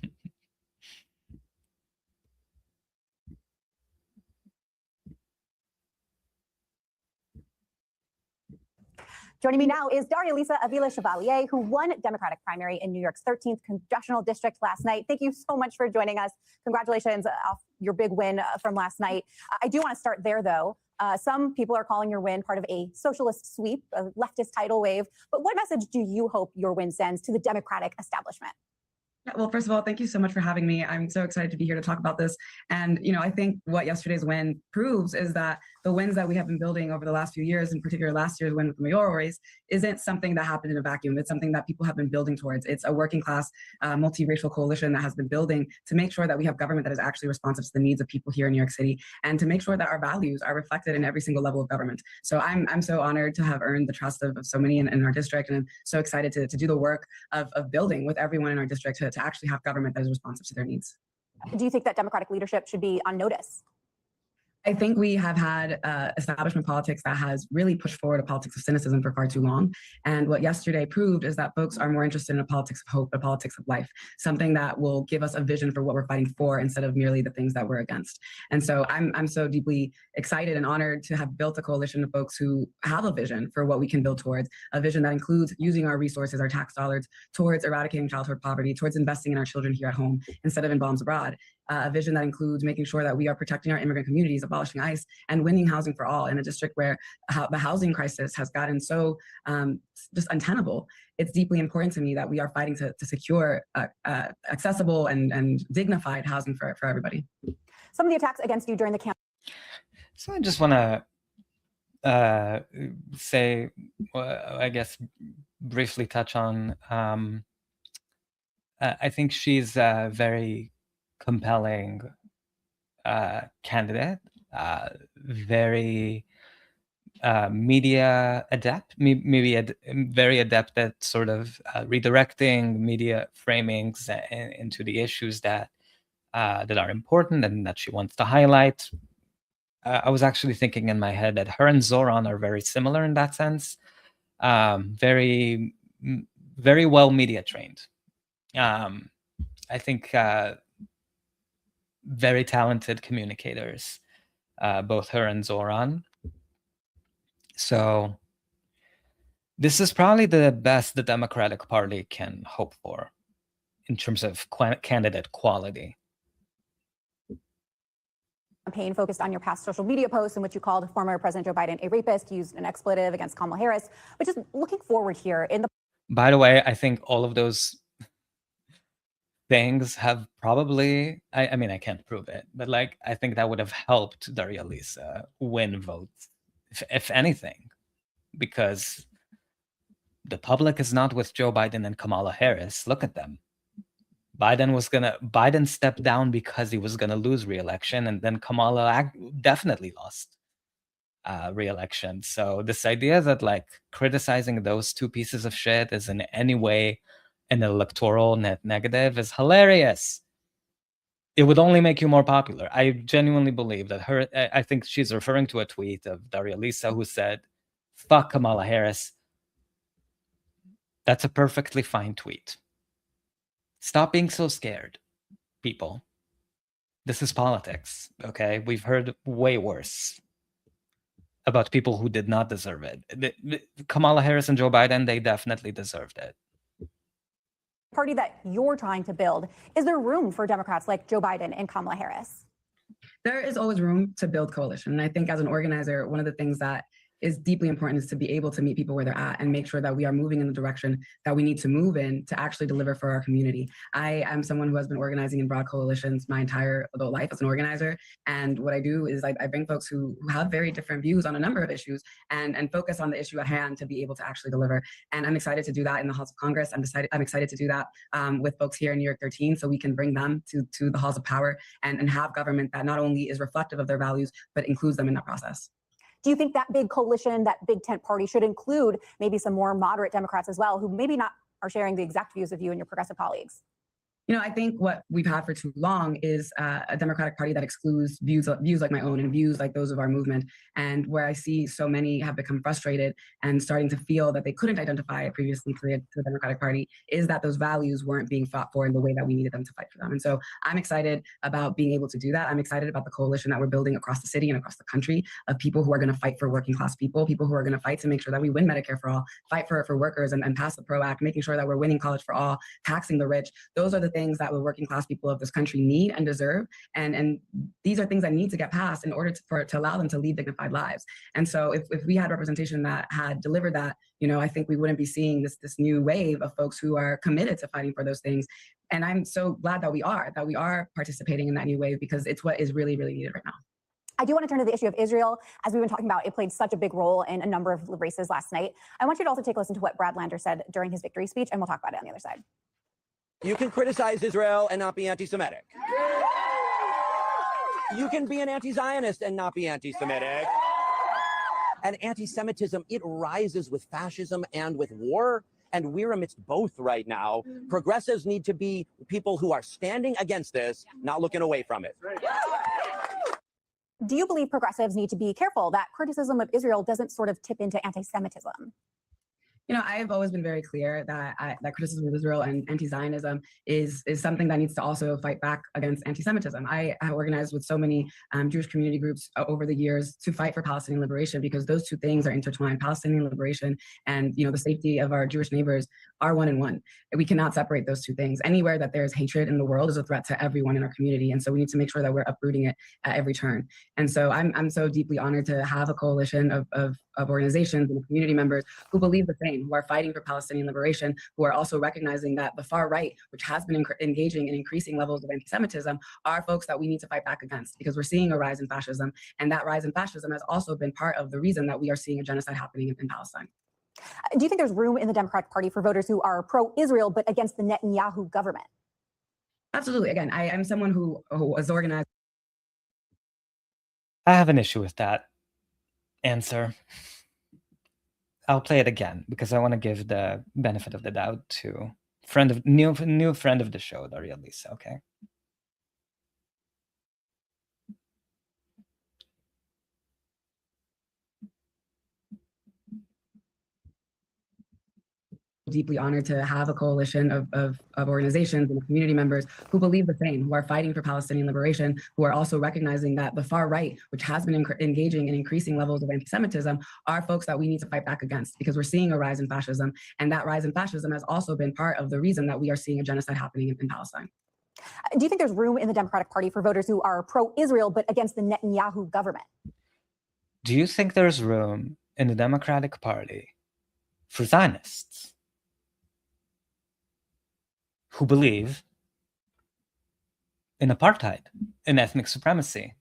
Joining me now is Darializa Avila Chevalier, who won Democratic primary in New York's 13th congressional district last night. Thank you so much for joining us. Congratulations off your big win from last night. I do want to start there, though. Some people are calling your win part of a socialist sweep, a leftist tidal wave. But what message do you hope your win sends to the Democratic establishment? Well, first of all, thank you so much for having me. I'm so excited to be here to talk about this. And, you know, I think what yesterday's win proves is that the wins that we have been building over the last few years, in particular last year's win with the mayoral race, isn't something that happened in a vacuum. It's something that people have been building towards. It's a working class, multiracial coalition that has been building to make sure that we have government that is actually responsive to the needs of people here in New York City and to make sure that our values are reflected in every single level of government. So I'm so honored to have earned the trust of so many in our district, and I'm so excited to do the work of building with everyone in our district to actually have government that is responsive to their needs. Do you think that Democratic leadership should be on notice? I think we have had establishment politics that has really pushed forward a politics of cynicism for far too long. And what yesterday proved is that folks are more interested in a politics of hope, a politics of life, something that will give us a vision for what we're fighting for instead of merely the things that we're against. And so I'm so deeply excited and honored to have built a coalition of folks who have a vision for what we can build towards, a vision that includes using our resources, our tax dollars, towards eradicating childhood poverty, towards investing in our children here at home instead of in bombs abroad. A vision that includes making sure that we are protecting our immigrant communities, abolishing ICE, and winning housing for all in a district where the housing crisis has gotten so just untenable. It's deeply important to me that we are fighting to secure accessible and dignified housing for everybody. Some of the attacks against you during the campaign. So I just want to say, I guess, briefly touch on, I think she's very compelling candidate, very media adept, maybe very adept at sort of redirecting media framings into the issues that that are important and that she wants to highlight. I was actually thinking in my head that her and Zoran are very similar in that sense, very well media trained. I think very talented communicators, both her and Zoran. So this is probably the best the Democratic Party can hope for in terms of candidate quality. Campaign focused on your past social media posts in which you called former President Joe Biden a rapist, used an expletive against Kamala Harris. But just looking forward here in the By the way, I think all of those things have probably, I mean, I can't prove it, but like, I think that would have helped Darializa win votes, if anything, because the public is not with Joe Biden and Kamala Harris. Look at them. Biden stepped down because he was gonna lose re-election, and then Kamala definitely lost re-election. So this idea that like criticizing those two pieces of shit is in any way an electoral net negative is hilarious. It would only make you more popular. I genuinely believe that I think she's referring to a tweet of Darializa who said, "Fuck Kamala Harris." That's a perfectly fine tweet. Stop being so scared, people. This is politics, okay? We've heard way worse about people who did not deserve it. Kamala Harris and Joe Biden, they definitely deserved it. Party that you're trying to build, is there room for Democrats like Joe Biden and Kamala Harris? There is always room to build coalition. And I think as an organizer, one of the things that is deeply important is to be able to meet people where they're at and make sure that we are moving in the direction that we need to move in to actually deliver for our community. I am someone who has been organizing in broad coalitions my entire adult life as an organizer. And what I do is I bring folks who have very different views on a number of issues and focus on the issue at hand to be able to actually deliver. And I'm excited to do that in the halls of Congress. I'm excited to do that with folks here in New York 13 so we can bring them to the halls of power and have government that not only is reflective of their values, but includes them in that process. Do you think that big coalition, that big tent party should include maybe some more moderate Democrats as well, who maybe not are sharing the exact views of you and your progressive colleagues? You know, I think what we've had for too long is a Democratic Party that excludes views like my own and views like those of our movement. And where I see so many have become frustrated and starting to feel that they couldn't identify previously to the Democratic Party is that those values weren't being fought for in the way that we needed them to fight for them. And so I'm excited about being able to do that. I'm excited about the coalition that we're building across the city and across the country of people who are going to fight for working class people who are going to fight to make sure that we win Medicare for all, fight for workers and pass the PRO Act, making sure that we're winning college for all, taxing the rich. Those are the things that the working class people of this country need and deserve. And these are things that need to get passed in order to allow them to lead dignified lives. And so if we had representation that had delivered that, you know, I think we wouldn't be seeing this new wave of folks who are committed to fighting for those things. And I'm so glad that we are participating in that new wave because it's what is really, really needed right now. I do want to turn to the issue of Israel. As we've been talking about, it played such a big role in a number of races last night. I want you to also take a listen to what Brad Lander said during his victory speech, and we'll talk about it on the other side. You can criticize Israel and not be anti-Semitic. You can be an anti-Zionist and not be anti-Semitic. And anti-Semitism, it rises with fascism and with war, and we're amidst both right now. Progressives need to be people who are standing against this, not looking away from it. Do you believe progressives need to be careful that criticism of Israel doesn't sort of tip into anti-Semitism? You know, I've always been very clear that that criticism of Israel and anti-Zionism is something that needs to also fight back against anti-Semitism. I have organized with so many Jewish community groups over the years to fight for Palestinian liberation because those two things are intertwined. Palestinian liberation and, you know, the safety of our Jewish neighbors are one and one. We cannot separate those two things. Anywhere that there's hatred in the world is a threat to everyone in our community. And so we need to make sure that we're uprooting it at every turn. And so I'm so deeply honored to have a coalition of organizations and community members who believe the same, who are fighting for Palestinian liberation, who are also recognizing that the far right, which has been engaging in increasing levels of anti-Semitism, are folks that we need to fight back against because we're seeing a rise in fascism. And that rise in fascism has also been part of the reason that we are seeing a genocide happening in Palestine. Do you think there's room in the Democratic Party for voters who are pro-Israel but against the Netanyahu government? Absolutely. Again, I'm someone who was organized. I have an issue with that answer. I'll play it again because I want to give the benefit of the doubt to new friend of the show, Darializa. Okay. Deeply honored to have a coalition of organizations and community members who believe the same, who are fighting for Palestinian liberation, who are also recognizing that the far right, which has been engaging in increasing levels of anti-Semitism, are folks that we need to fight back against because we're seeing a rise in fascism. And that rise in fascism has also been part of the reason that we are seeing a genocide happening in Palestine. Do you think there's room in the Democratic Party for voters who are pro-Israel but against the Netanyahu government? Do you think there's room in the Democratic Party for Zionists? who believe in apartheid, in ethnic supremacy,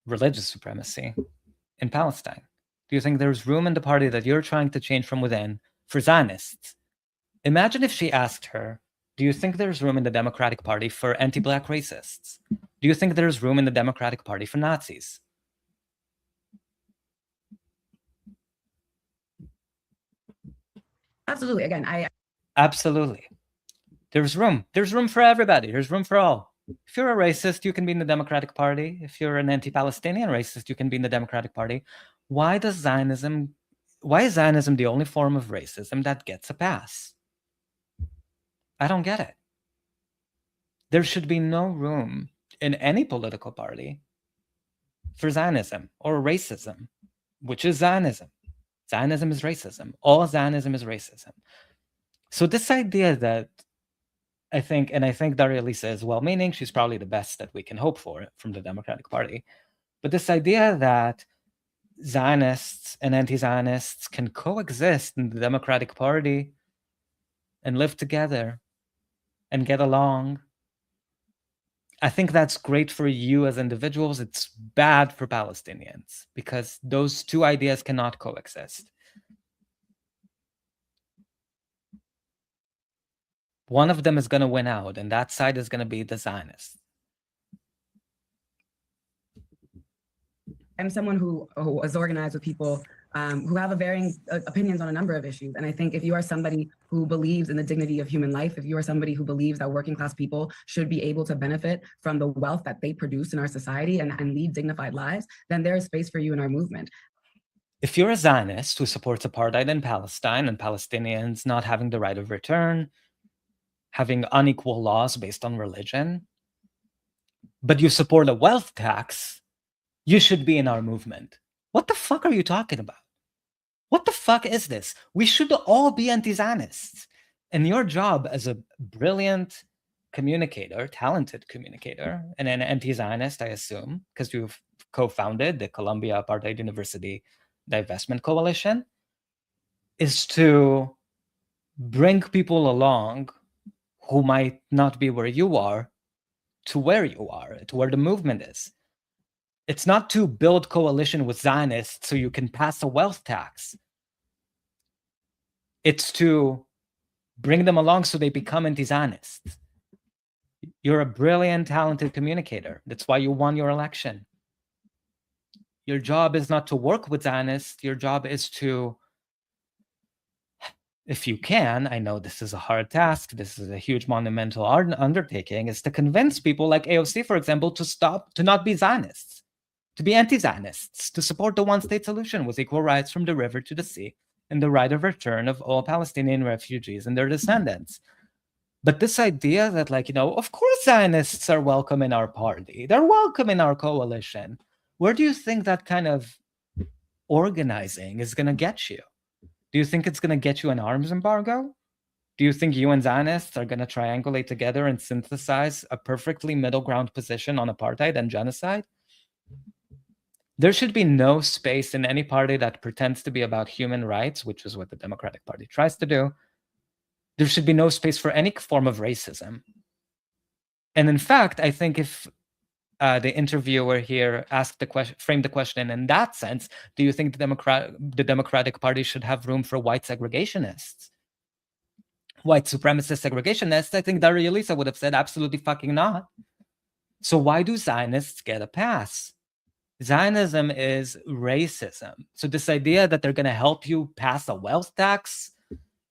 religious supremacy in Palestine? Do you think there's room in the party that you're trying to change from within for Zionists? Imagine if she asked her, do you think there's room in the Democratic Party for anti-Black racists? Do you think there's room in the Democratic Party for Nazis? Absolutely. Again, Absolutely. There's room. There's room for everybody. There's room for all. If you're a racist, you can be in the Democratic Party. If you're an anti-Palestinian racist, you can be in the Democratic Party. Why is Zionism the only form of racism that gets a pass? I don't get it. There should be no room in any political party for Zionism or racism, which is Zionism. Zionism is racism. All Zionism is racism. So this idea that I think Darializa is well-meaning, she's probably the best that we can hope for from the Democratic Party. But this idea that Zionists and anti-Zionists can coexist in the Democratic Party and live together and get along, I think that's great for you as individuals. It's bad for Palestinians because those two ideas cannot coexist. One of them is going to win out, and that side is going to be the Zionists. I'm someone who is organized with people who have varying opinions on a number of issues. And I think if you are somebody who believes in the dignity of human life, if you are somebody who believes that working class people should be able to benefit from the wealth that they produce in our society and lead dignified lives, then there is space for you in our movement. If you're a Zionist who supports apartheid in Palestine and Palestinians not having the right of return, having unequal laws based on religion, but you support a wealth tax, you should be in our movement. What the fuck are you talking about? What the fuck is this? We should all be anti-Zionists. And your job as a brilliant communicator, talented communicator, and an anti-Zionist, I assume, because you've co-founded the Columbia Apartheid University Divestment Coalition, is to bring people along who might not be where you are to where you are, to where the movement is. It's not to build coalition with Zionists so you can pass a wealth tax. It's to bring them along so they become anti-Zionists. You're a brilliant, talented communicator. That's why you won your election. Your job is not to work with Zionists. Your job is to, if you can, I know this is a hard task, this is a huge monumental undertaking, is to convince people like AOC, for example, to not be Zionists, to be anti-Zionists, to support the one-state solution with equal rights from the river to the sea and the right of return of all Palestinian refugees and their descendants. But this idea that, like, of course Zionists are welcome in our party, they're welcome in our coalition. Where do you think that kind of organizing is going to get you? Do you think it's going to get you an arms embargo? Do you think you and Zionists are going to triangulate together and synthesize a perfectly middle ground position on apartheid and genocide? There should be no space in any party that pretends to be about human rights, which is what the Democratic Party tries to do. There should be no space for any form of racism. And in fact, I think if the interviewer here framed the question in that sense, do you think the Democratic Party should have room for white segregationists? White supremacist segregationists? I think Darializa would have said absolutely fucking not. So why do Zionists get a pass? Zionism is racism. So this idea that they're going to help you pass a wealth tax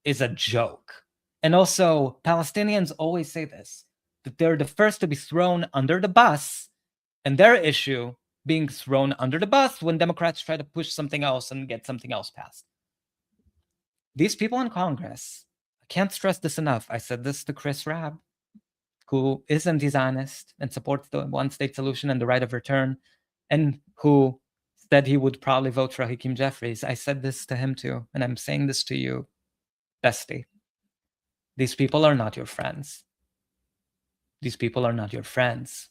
is a joke. And also, Palestinians always say this, that they're the first to be thrown under the bus, and their issue being thrown under the bus when Democrats try to push something else and get something else passed. These people in Congress, I can't stress this enough. I said this to Chris Rabb, who is anti-Zionist and supports the one-state solution and the right of return, and who said he would probably vote for Hakeem Jeffries. I said this to him too, and I'm saying this to you, bestie. These people are not your friends. These people are not your friends.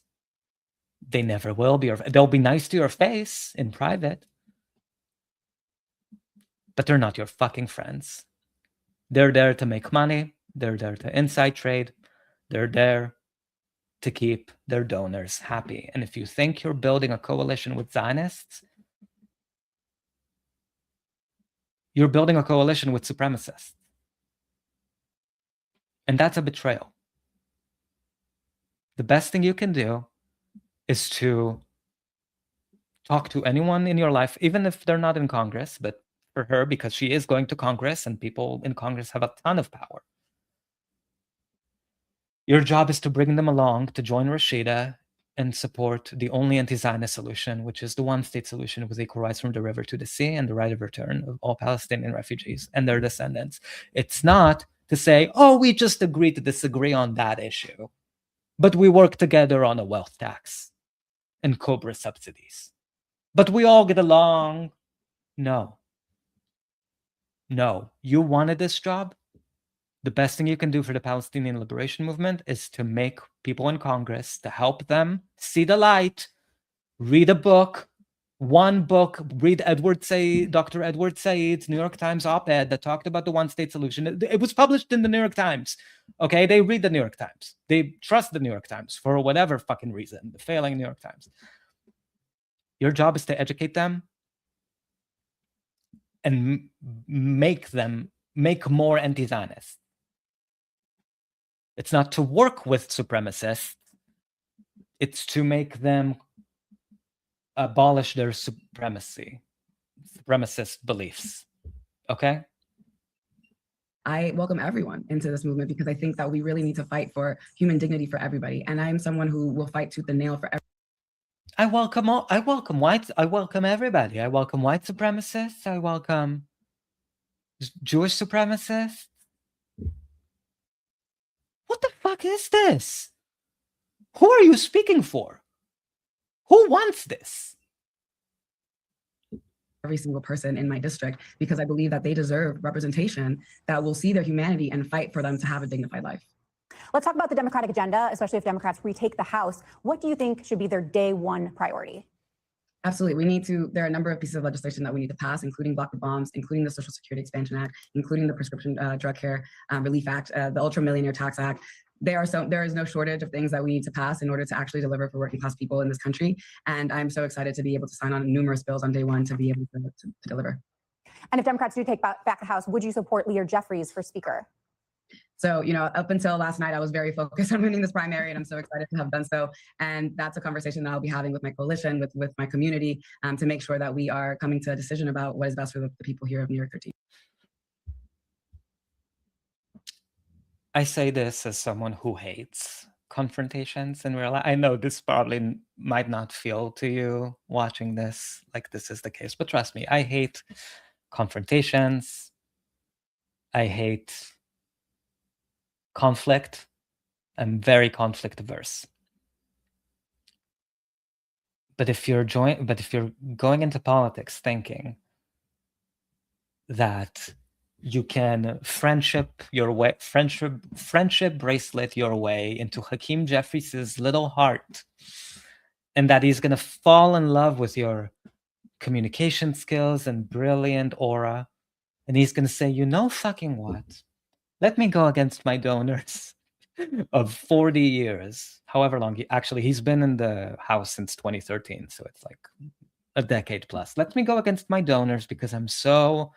They never will be. They'll be nice to your face in private, but they're not your fucking friends. They're there to make money. They're there to inside trade. They're there to keep their donors happy. And if you think you're building a coalition with Zionists, you're building a coalition with supremacists. And that's a betrayal. The best thing you can do is to talk to anyone in your life, even if they're not in Congress, but for her, because she is going to Congress and people in Congress have a ton of power. Your job is to bring them along to join Rashida and support the only anti-Zionist solution, which is the one-state solution with equal rights from the river to the sea and the right of return of all Palestinian refugees and their descendants. It's not to say, oh, we just agree to disagree on that issue, but we work together on a wealth tax and COBRA subsidies. But we all get along. No. No. You wanted this job? The best thing you can do for the Palestinian liberation movement is to make people in Congress, to help them see the light, read a book, one book, read Dr. Edward Said's New York Times op-ed that talked about the one-state solution. It was published in the New York Times. Okay, they read the New York Times. They trust the New York Times for whatever fucking reason, the failing New York Times. Your job is to educate them and make more anti-Zionist. It's not to work with supremacists. It's to make them abolish their supremacist beliefs. Okay? I welcome everyone into this movement because I think that we really need to fight for human dignity for everybody. And I'm someone who will fight tooth and nail for everyone. I welcome whites. I welcome everybody. I welcome white supremacists. I welcome Jewish supremacists. What the fuck is this? Who are you speaking for? Who wants this? Every single person in my district, because I believe that they deserve representation that will see their humanity and fight for them to have a dignified life. Let's talk about the Democratic agenda, especially if Democrats retake the House. What do you think should be their day one priority? Absolutely. There are a number of pieces of legislation that we need to pass, including block the bombs, including the Social Security Expansion Act, including the Prescription Drug Care Relief Act, the Ultra Millionaire Tax Act. There is no shortage of things that we need to pass in order to actually deliver for working class people in this country. And I'm so excited to be able to sign on numerous bills on day one to be able to deliver. And if Democrats do take back the House, would you support Lear Jeffries for Speaker? So, up until last night, I was very focused on winning this primary, and I'm so excited to have done so. And that's a conversation that I'll be having with my coalition, with my community, to make sure that we are coming to a decision about what is best for the people here of New York 13. I say this as someone who hates confrontations in real life. I know this probably might not feel to you watching this like this is the case, but trust me, I hate confrontations. I hate conflict. I'm very conflict averse. But if you're going into politics thinking that you can friendship bracelet your way into Hakeem Jeffries' little heart, and that he's gonna fall in love with your communication skills and brilliant aura, and he's gonna say, you know fucking what? Let me go against my donors of 40 years, however long he's been in the House since 2013, so it's like a decade plus. Let me go against my donors because I'm so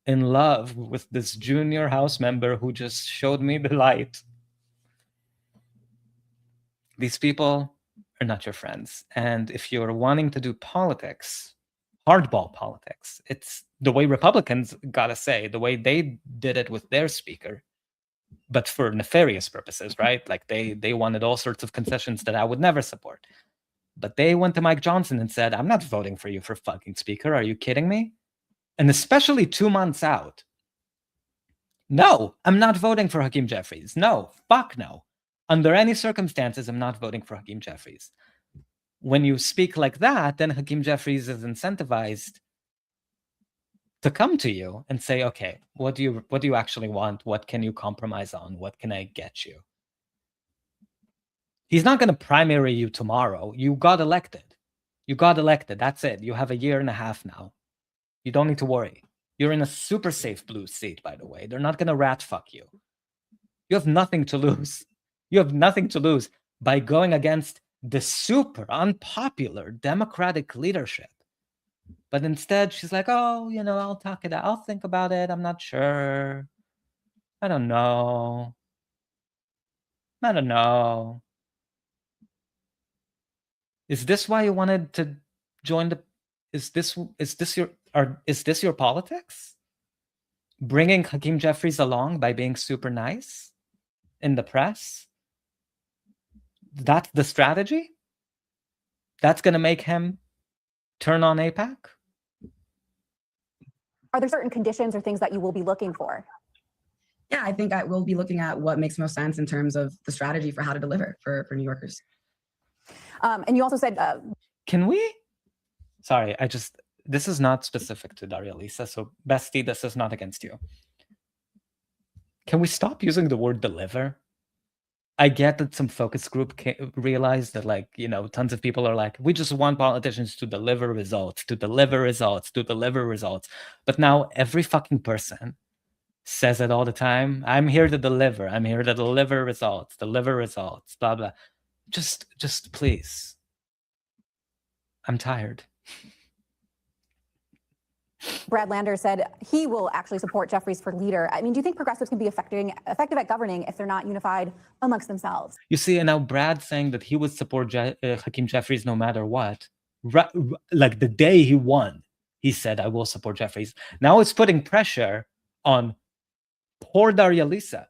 in love with this junior House member who just showed me the light. These people are not your friends. And if you're wanting to do politics, hardball politics, it's the way Republicans gotta say, the way they did it with their speaker, but for nefarious purposes, right? Like they wanted all sorts of concessions that I would never support. But they went to Mike Johnson and said, I'm not voting for you for fucking speaker. Are you kidding me? And especially 2 months out. No, I'm not voting for Hakeem Jeffries. No, fuck no. Under any circumstances, I'm not voting for Hakeem Jeffries. When you speak like that, then Hakeem Jeffries is incentivized to come to you and say, okay, what do you actually want? What can you compromise on? What can I get you? He's not going to primary you tomorrow. You got elected. You got elected. That's it. You have a year and a half now. You don't need to worry. You're in a super safe blue seat, by the way. They're not going to rat fuck you. You have nothing to lose. You have nothing to lose by going against the super unpopular Democratic leadership. But instead, she's like, oh, I'll talk it out. I'll think about it. I'm not sure. I don't know. Is this why you wanted to join the? Is this your politics? Bringing Hakeem Jeffries along by being super nice in the press? That's the strategy? That's going to make him turn on AIPAC? Are there certain conditions or things that you will be looking for? Yeah, I think I will be looking at what makes most sense in terms of the strategy for how to deliver for New Yorkers. And you also said, can we? Sorry, this is not specific to Darializa, so bestie, this is not against you. Can we stop using the word deliver? I get that some focus group realized that, like, tons of people are like, we just want politicians to deliver results, to deliver results, to deliver results. But now every fucking person says it all the time. I'm here to deliver. I'm here to deliver results, blah, blah. Just please. I'm tired. Brad Lander said he will actually support Jeffries for leader. I mean, do you think progressives can be effective at governing if they're not unified amongst themselves? You see, and now Brad saying that he would support Hakeem Jeffries no matter what. Like the day he won, he said, I will support Jeffries. Now it's putting pressure on poor Darializa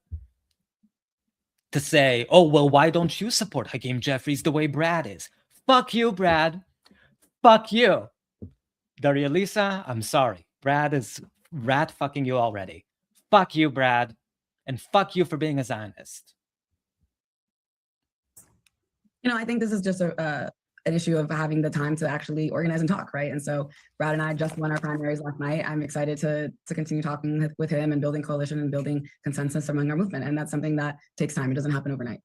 to say, oh, well, why don't you support Hakeem Jeffries the way Brad is? Fuck you, Brad. Fuck you. Darializa, I'm sorry. Brad is rat fucking you already. Fuck you, Brad. And fuck you for being a Zionist. I think this is just an issue of having the time to actually organize and talk, right? And so Brad and I just won our primaries last night. I'm excited to continue talking with him and building coalition and building consensus among our movement. And that's something that takes time. It doesn't happen overnight.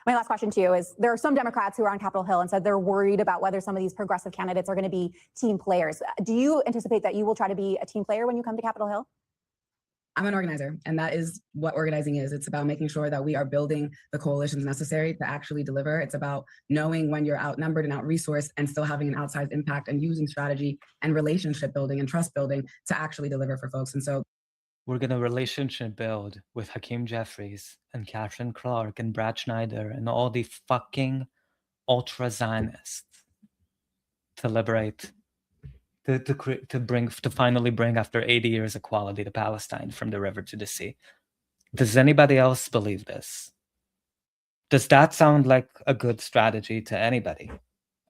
My last question to you is, there are some Democrats who are on Capitol Hill and said they're worried about whether some of these progressive candidates are going to be team players. Do you anticipate that you will try to be a team player when you come to Capitol Hill? I'm an organizer, and that is what organizing is. It's about making sure that we are building the coalitions necessary to actually deliver. It's about knowing when you're outnumbered and out-resourced and still having an outsized impact and using strategy and relationship building and trust building to actually deliver for folks. And so we're going to relationship build with Hakeem Jeffries and Catherine Clark and Brad Schneider and all the fucking ultra-Zionists to liberate, to finally bring, after 80 years, equality to Palestine from the river to the sea. Does anybody else believe this? Does that sound like a good strategy to anybody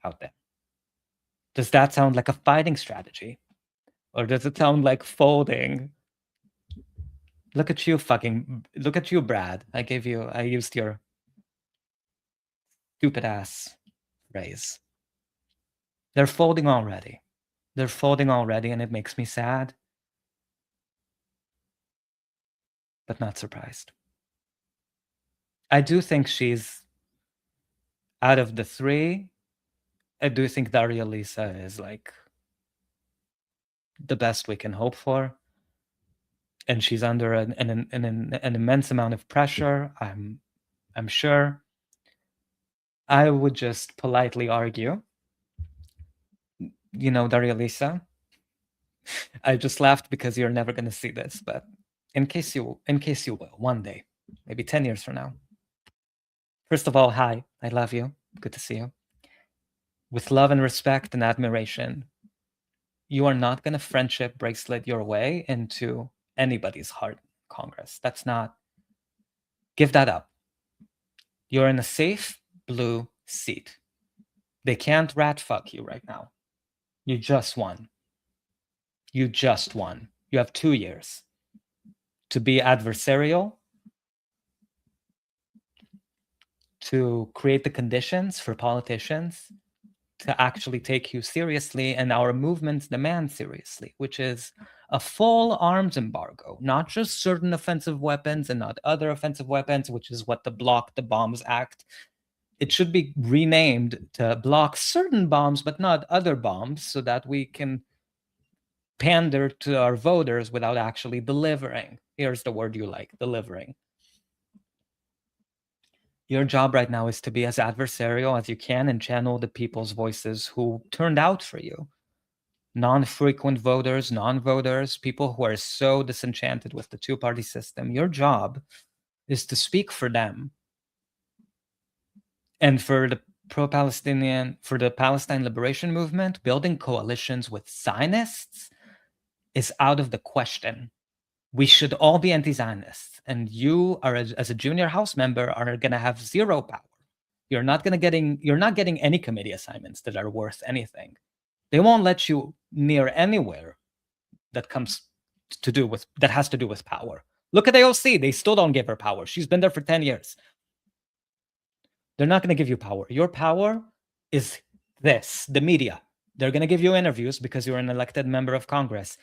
out there? Does that sound like a fighting strategy? Or does it sound like folding? Look at you, Brad. I used your stupid ass phrase. They're folding already. And it makes me sad. But not surprised. I do think she's, out of the three, I do think Darializa is like the best we can hope for. And she's under an immense amount of pressure, I'm sure. I would just politely argue, Darializa, I just laughed because you're never going to see this, but in case you will, one day, maybe 10 years from now. First of all, hi, I love you. Good to see you. With love and respect and admiration, you are not going to friendship bracelet your way into anybody's heart in Congress. That's not, give that up. You're in a safe blue seat. They can't rat fuck you right now. You just won. You have 2 years to be adversarial, to create the conditions for politicians to actually take you seriously and our movements demand seriously, which is a full arms embargo, not just certain offensive weapons and not other offensive weapons, which is what the Block the Bombs Act. It should be renamed to block certain bombs, but not other bombs, so that we can pander to our voters without actually delivering. Here's the word you like, delivering. Your job right now is to be as adversarial as you can and channel the people's voices who turned out for you. Non-frequent voters, non-voters, people who are so disenchanted with the two-party system. Your job is to speak for them. And for the pro-Palestinian, for the Palestine liberation movement, building coalitions with Zionists is out of the question. We should all be anti-Zionists, and you are, as a junior House member, are going to have zero power. You're not getting any committee assignments that are worth anything. They won't let you near anywhere that has to do with power. Look at AOC; they still don't give her power. She's been there for 10 years. They're not going to give you power. Your power is this: the media. They're going to give you interviews because you're an elected member of Congress.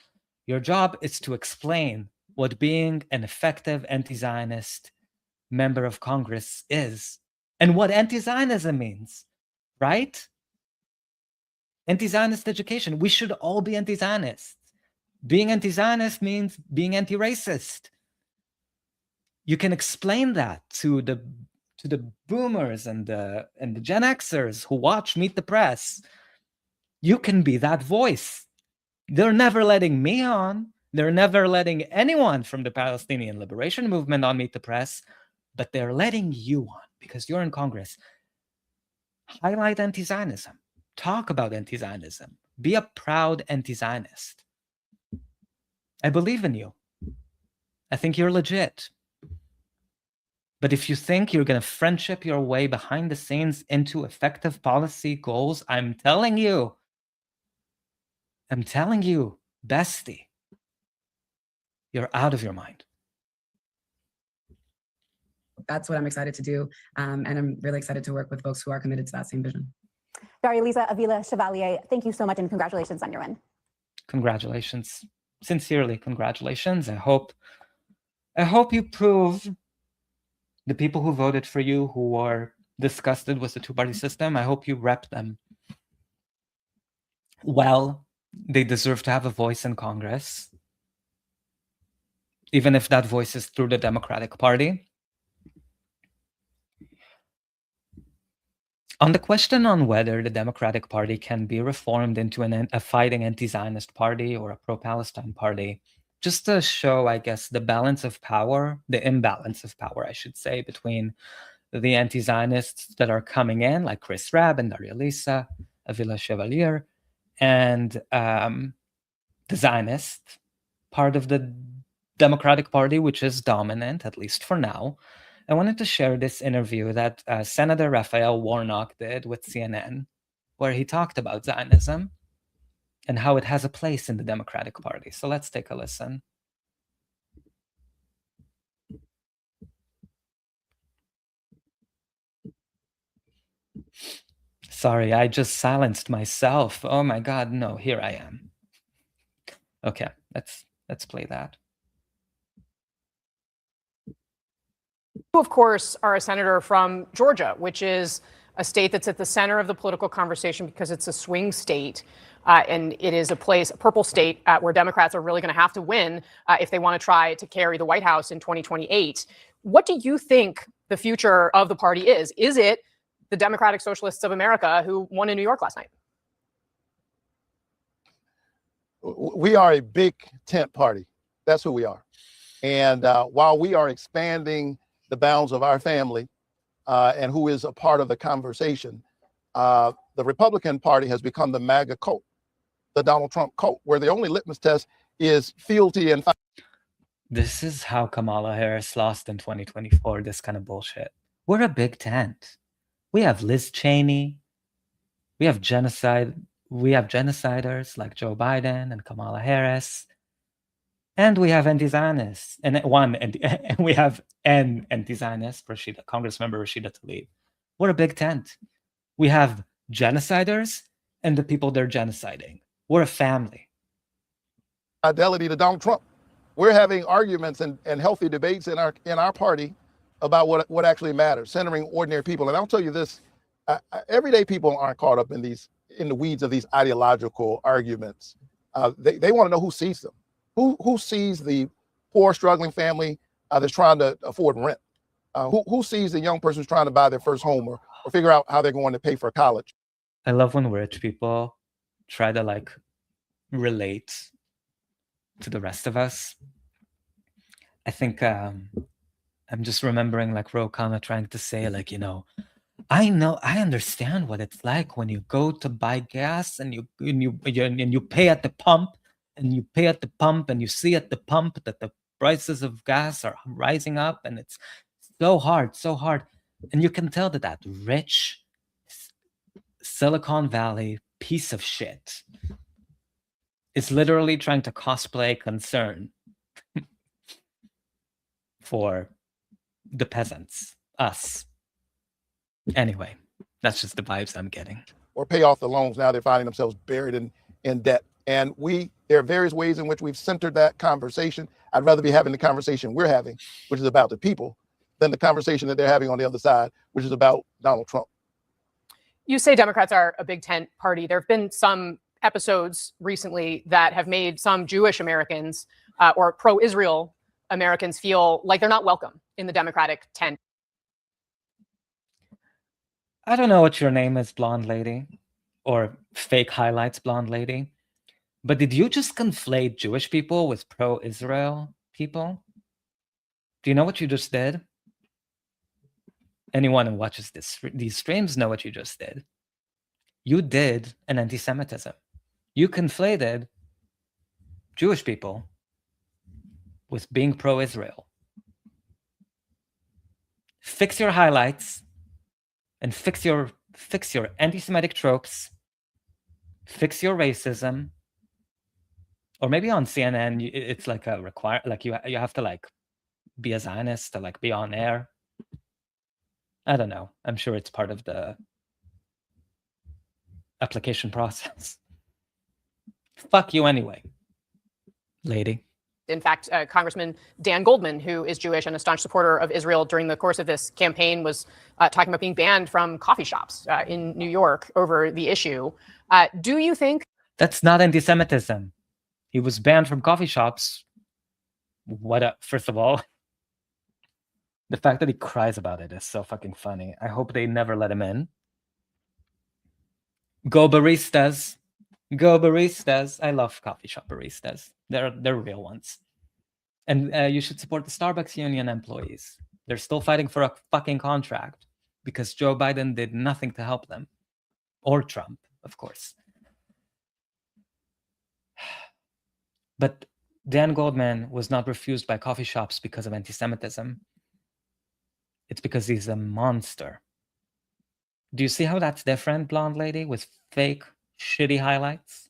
Your job is to explain what being an effective anti-Zionist member of Congress is and what anti-Zionism means, right? Anti-Zionist education. We should all be anti-Zionists. Being anti-Zionist means being anti-racist. You can explain that to the boomers and the Gen Xers who watch Meet the Press. You can be that voice. They're never letting me on. They're never letting anyone from the Palestinian Liberation Movement on Meet the Press, but they're letting you on because you're in Congress. Highlight anti-Zionism. Talk about anti-Zionism. Be a proud anti-Zionist. I believe in you. I think you're legit. But if you think you're going to friendship your way behind the scenes into effective policy goals, I'm telling you, bestie, you're out of your mind. That's what I'm excited to do. And I'm really excited to work with folks who are committed to that same vision. Darializa Avila Chevalier, thank you so much and congratulations on your win. Congratulations. Sincerely, congratulations. I hope you prove the people who voted for you, who are disgusted with the two-party system, I hope you rep them well. They deserve to have a voice in Congress, even if that voice is through the Democratic Party. On the question on whether the Democratic Party can be reformed into a fighting anti-Zionist party or a pro-Palestine party, just to show, I guess, the imbalance of power, I should say, between the anti-Zionists that are coming in, like Chris Rabb and Darializa Avila Chevalier, and the Zionist part of the Democratic Party, which is dominant, at least for now. I wanted to share this interview that Senator Raphael Warnock did with CNN, where he talked about Zionism and how it has a place in the Democratic Party. So let's take a listen. Sorry, I just silenced myself. Oh my God, no, here I am. Okay, let's play that. You, of course, are a senator from Georgia, which is a state that's at the center of the political conversation because it's a swing state. And it is a purple state, where Democrats are really going to have to win if they want to try to carry the White House in 2028. What do you think the future of the party is? Is it the Democratic Socialists of America who won in New York last night? We are a big tent party. That's who we are. And while we are expanding the bounds of our family and who is a part of the conversation, the Republican Party has become the MAGA cult, the Donald Trump cult, where the only litmus test is fealty and. This is how Kamala Harris lost in 2024, this kind of bullshit. We're a big tent. We have Liz Cheney. We have genociders like Joe Biden and Kamala Harris. And we have anti-Zionists. And we have an anti-Zionist, Congressmember Rashida Tlaib. We're a big tent. We have genociders and the people they're genociding. We're a family. Fidelity to Donald Trump. We're having arguments and healthy debates in our party about what actually matters, centering ordinary people. And I'll tell you this, everyday people aren't caught up in the weeds of these ideological arguments. They want to know who sees them. Who sees the poor, struggling family that's trying to afford rent? Who sees a young person who's trying to buy their first home or figure out how they're going to pay for college? I love when rich people try to like relate to the rest of us. I think I'm just remembering like Ro Khanna trying to say like, I understand what it's like when you go to buy gas and you pay at the pump and you see at the pump that the prices of gas are rising up and it's so hard. And you can tell that rich Silicon Valley piece of shit is literally trying to cosplay concern for the peasants, us. Anyway, that's just the vibes I'm getting. Or pay off the loans. Now they're finding themselves buried in debt. And there are various ways in which we've centered that conversation. I'd rather be having the conversation we're having, which is about the people, than the conversation that they're having on the other side, which is about Donald Trump. You say Democrats are a big tent party. There have been some episodes recently that have made some Jewish Americans or pro-Israel Americans feel like they're not welcome in the Democratic tent. I don't know what your name is, blonde lady, or fake highlights blonde lady, but did you just conflate Jewish people with pro-Israel people? Do you know what you just did? Anyone who watches these streams know what you just did. You did an anti-Semitism. You conflated Jewish people with being pro-Israel. Fix your highlights and fix your anti-Semitic tropes. Fix your racism. Or maybe on CNN, it's like a you have to like be a Zionist to like be on air. I don't know. I'm sure it's part of the application process. Fuck you anyway, lady. In fact, Congressman Dan Goldman, who is Jewish and a staunch supporter of Israel during the course of this campaign, was talking about being banned from coffee shops in New York over the issue. Do you think that's not anti-Semitism? He was banned from coffee shops. First of all, the fact that he cries about it is so fucking funny. I hope they never let him in. Go baristas. Go baristas. I love coffee shop baristas. They're real ones. And you should support the Starbucks union employees. They're still fighting for a fucking contract because Joe Biden did nothing to help them. Or Trump, of course. But Dan Goldman was not refused by coffee shops because of anti-Semitism. It's because he's a monster. Do you see how that's different, blonde lady, with fake, shitty highlights?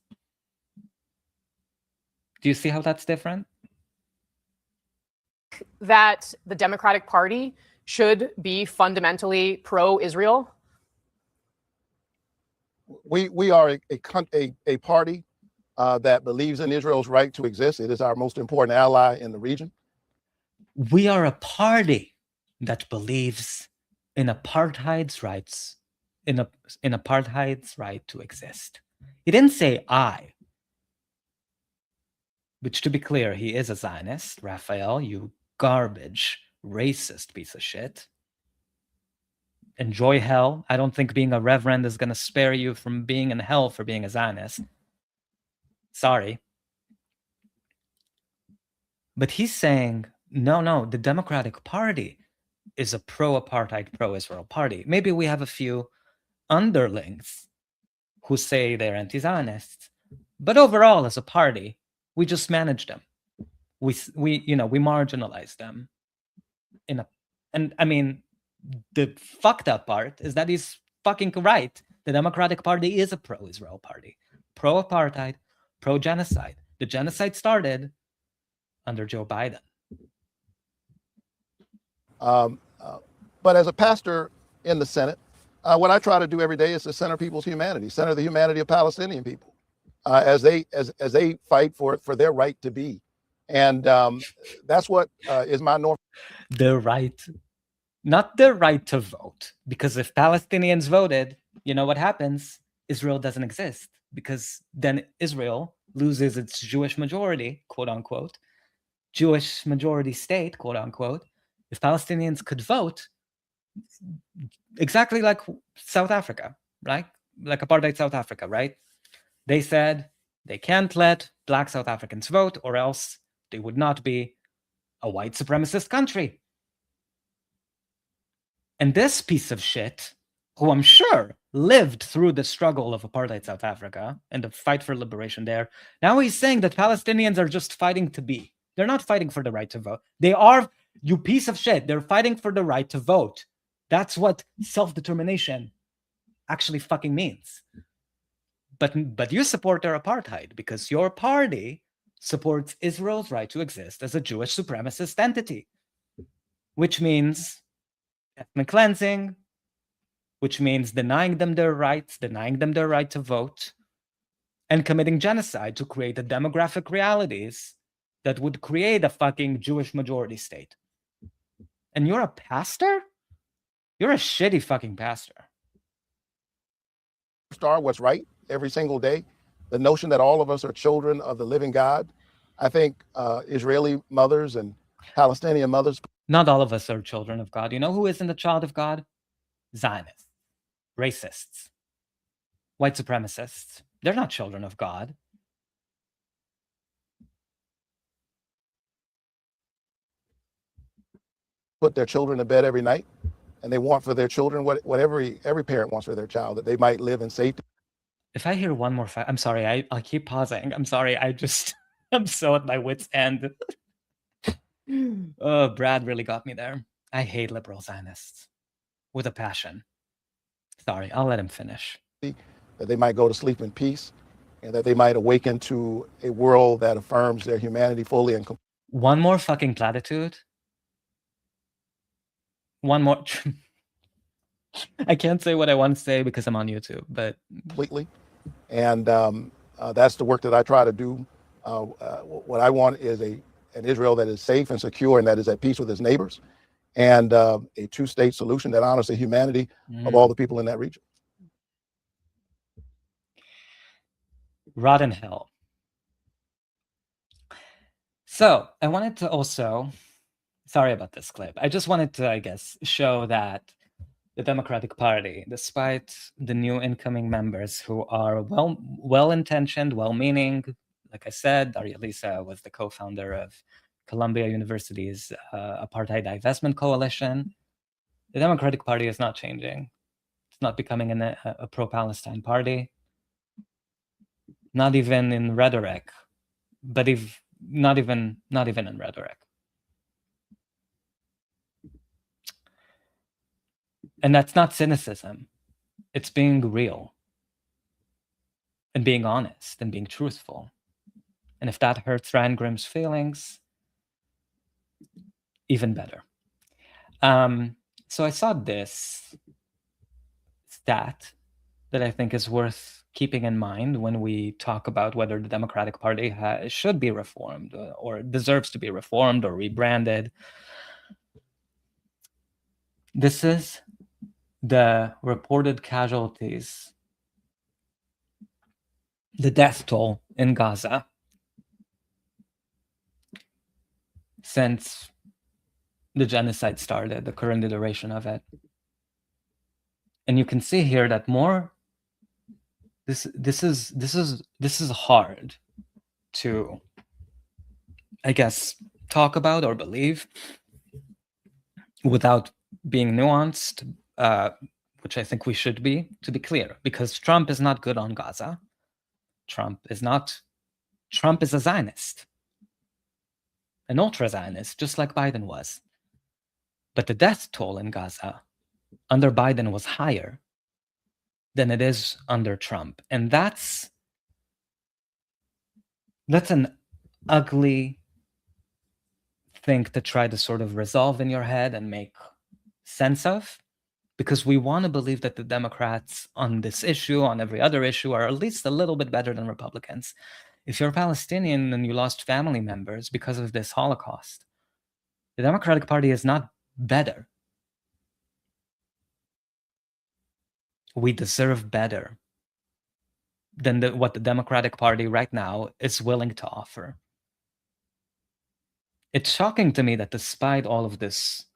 Do you see how that's different? That the Democratic Party should be fundamentally pro-Israel? We are a party that believes in Israel's right to exist. It is our most important ally in the region. We are a party that believes in apartheid's rights, in apartheid's right to exist. He didn't say I. Which, to be clear, he is a Zionist. Raphael, you garbage, racist piece of shit. Enjoy hell. I don't think being a reverend is going to spare you from being in hell for being a Zionist. Sorry. But he's saying, no, the Democratic Party is a pro-apartheid, pro-Israel party. Maybe we have a few underlings who say they're anti-Zionists. But overall, as a party, we just manage them. We marginalize them. And I mean, the fucked up part is that he's fucking right. The Democratic Party is a pro-Israel party. Pro-apartheid, pro-genocide. The genocide started under Joe Biden. But as a pastor in the Senate, what I try to do every day is to center people's humanity, center the humanity of Palestinian people as they fight for their right to be. And that's what is my north. The right, not the right to vote. Because if Palestinians voted, you know what happens? Israel doesn't exist. Because then Israel loses its Jewish majority, quote unquote, Jewish majority state, quote unquote, if Palestinians could vote, exactly like South Africa, right? Like apartheid South Africa, right? They said they can't let Black South Africans vote, or else they would not be a white supremacist country. And this piece of shit, who I'm sure lived through the struggle of apartheid South Africa and the fight for liberation there, now he's saying that Palestinians are just fighting to be. They're not fighting for the right to vote. They are, you piece of shit, they're fighting for the right to vote. That's what self-determination actually fucking means. But you support their apartheid because your party supports Israel's right to exist as a Jewish supremacist entity, which means ethnic cleansing, which means denying them their rights, denying them their right to vote, and committing genocide to create the demographic realities that would create a fucking Jewish majority state. And you're a pastor? You're a shitty fucking pastor. Star what's right every single day. The notion that all of us are children of the living God. I think Israeli mothers and Palestinian mothers. Not all of us are children of God. You know who isn't a child of God? Zionists, racists, white supremacists. They're not children of God. Put their children to bed every night, and they want for their children what every parent wants for their child, that they might live in safety. If I hear one more fact, I'm sorry, I keep pausing. I'm sorry, I'm so at my wit's end. Oh, Brad really got me there. I hate liberal Zionists with a passion. Sorry, I'll let him finish. That they might go to sleep in peace, and that they might awaken to a world that affirms their humanity fully and completely. One more fucking platitude. One more. I can't say what I want to say because I'm on YouTube, but completely. And that's the work that I try to do. What I want is an Israel that is safe and secure and that is at peace with its neighbors, and a two-state solution that honors the humanity of all the people in that region. Rot in hell. So I wanted to also, sorry about this clip. I just wanted to, I guess, show that the Democratic Party, despite the new incoming members who are well-intentioned, well-meaning, like I said, Darializa was the co-founder of Columbia University's Apartheid Divestment Coalition. The Democratic Party is not changing. It's not becoming a pro-Palestine party. Not even in rhetoric, but not even in rhetoric. And that's not cynicism. It's being real and being honest and being truthful. And if that hurts Ryan Grimm's feelings, even better. So I saw this stat that I think is worth keeping in mind when we talk about whether the Democratic Party should be reformed or deserves to be reformed or rebranded. This is the reported casualties, the death toll in Gaza since the genocide started, the current iteration of it. And you can see here that this is hard to, I guess, talk about or believe without being nuanced, which I think we should be, to be clear, because Trump is not good on Gaza. Trump is a Zionist, an ultra-Zionist, just like Biden was. But the death toll in Gaza under Biden was higher than it is under Trump. And that's an ugly thing to try to sort of resolve in your head and make sense of, because we want to believe that the Democrats on this issue, on every other issue, are at least a little bit better than Republicans. If you're Palestinian and you lost family members because of this Holocaust, the Democratic Party is not better. We deserve better than what the Democratic Party right now is willing to offer. It's shocking to me that despite all of this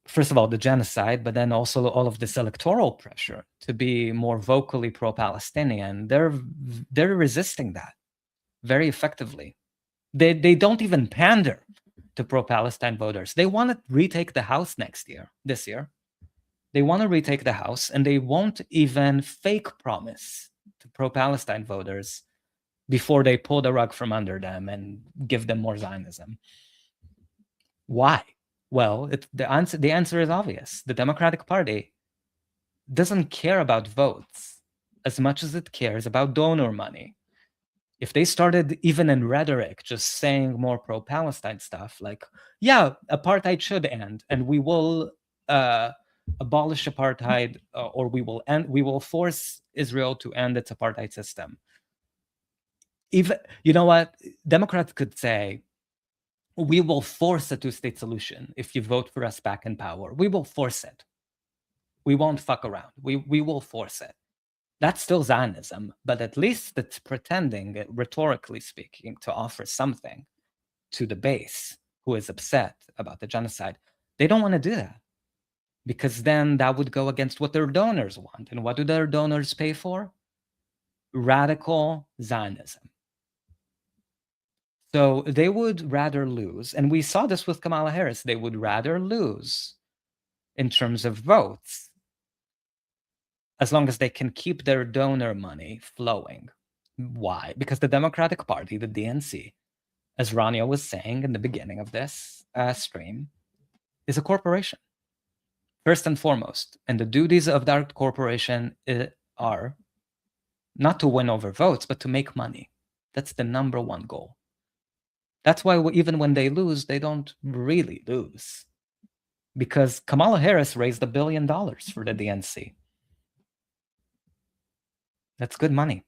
first of all, the genocide, but then also all of this electoral pressure to be more vocally pro-Palestinian. They're resisting that very effectively. They don't even pander to pro-Palestine voters. They want to retake the House this year. They want to retake the House, and they won't even fake promise to pro-Palestine voters before they pull the rug from under them and give them more Zionism. Why? Well, the answer is obvious. The Democratic Party doesn't care about votes as much as it cares about donor money. If they started even in rhetoric, just saying more pro-Palestine stuff, like, yeah, apartheid should end, and we will abolish apartheid, or we will force Israel to end its apartheid system. Even, you know what? Democrats could say, we will force a two-state solution if you vote for us back in power. We will force it. We won't fuck around. We will force it. That's still Zionism, but at least it's pretending, rhetorically speaking, to offer something to the base who is upset about the genocide. They don't want to do that, because then that would go against what their donors want. And what do their donors pay for? Radical Zionism. So they would rather lose, and we saw this with Kamala Harris, they would rather lose in terms of votes, as long as they can keep their donor money flowing. Why? Because the Democratic Party, the DNC, as Rania was saying in the beginning of this stream, is a corporation, first and foremost. And the duties of that corporation are not to win over votes, but to make money. That's the number one goal. That's why even when they lose, they don't really lose. Because Kamala Harris raised $1 billion for the DNC. That's good money.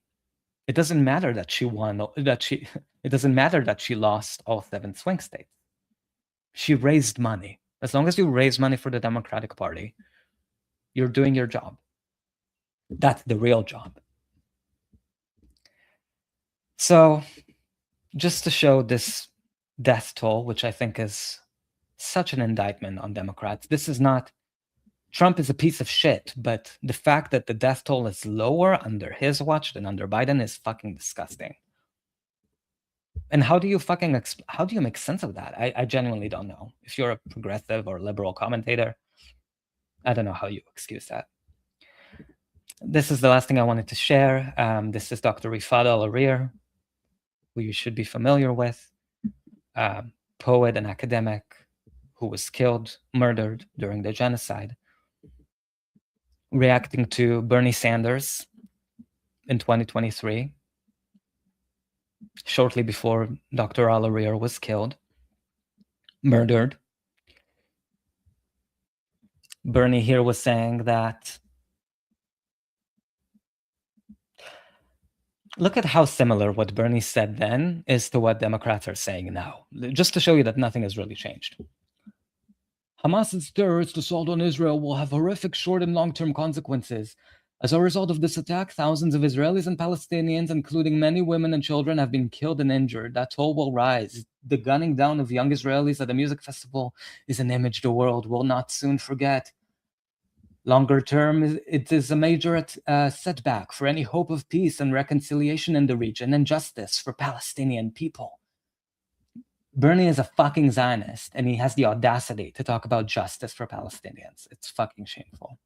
It doesn't matter that she won, it doesn't matter that she lost all 7 swing states. She raised money. As long as you raise money for the Democratic Party, you're doing your job. That's the real job. So, just to show this death toll, which I think is such an indictment on Democrats, this is not, Trump is a piece of shit, but the fact that the death toll is lower under his watch than under Biden is fucking disgusting. And how do you make sense of that? I genuinely don't know. If you're a progressive or liberal commentator, I don't know how you excuse that. This is the last thing I wanted to share. This is Dr. Rifat Al-Arir, who you should be familiar with, poet and academic who was murdered during the genocide, reacting to Bernie Sanders in 2023, shortly before Dr. Al-Arir was murdered. Bernie here was saying that, look at how similar what Bernie said then is to what Democrats are saying now, just to show you that nothing has really changed. Hamas's terrorist assault on Israel will have horrific short and long-term consequences. As a result of this attack, thousands of Israelis and Palestinians, including many women and children, have been killed and injured. That toll will rise. The gunning down of young Israelis at a music festival is an image the world will not soon forget. Longer term, it is a major setback for any hope of peace and reconciliation in the region and justice for Palestinian people. Bernie is a fucking Zionist, and he has the audacity to talk about justice for Palestinians. It's fucking shameful.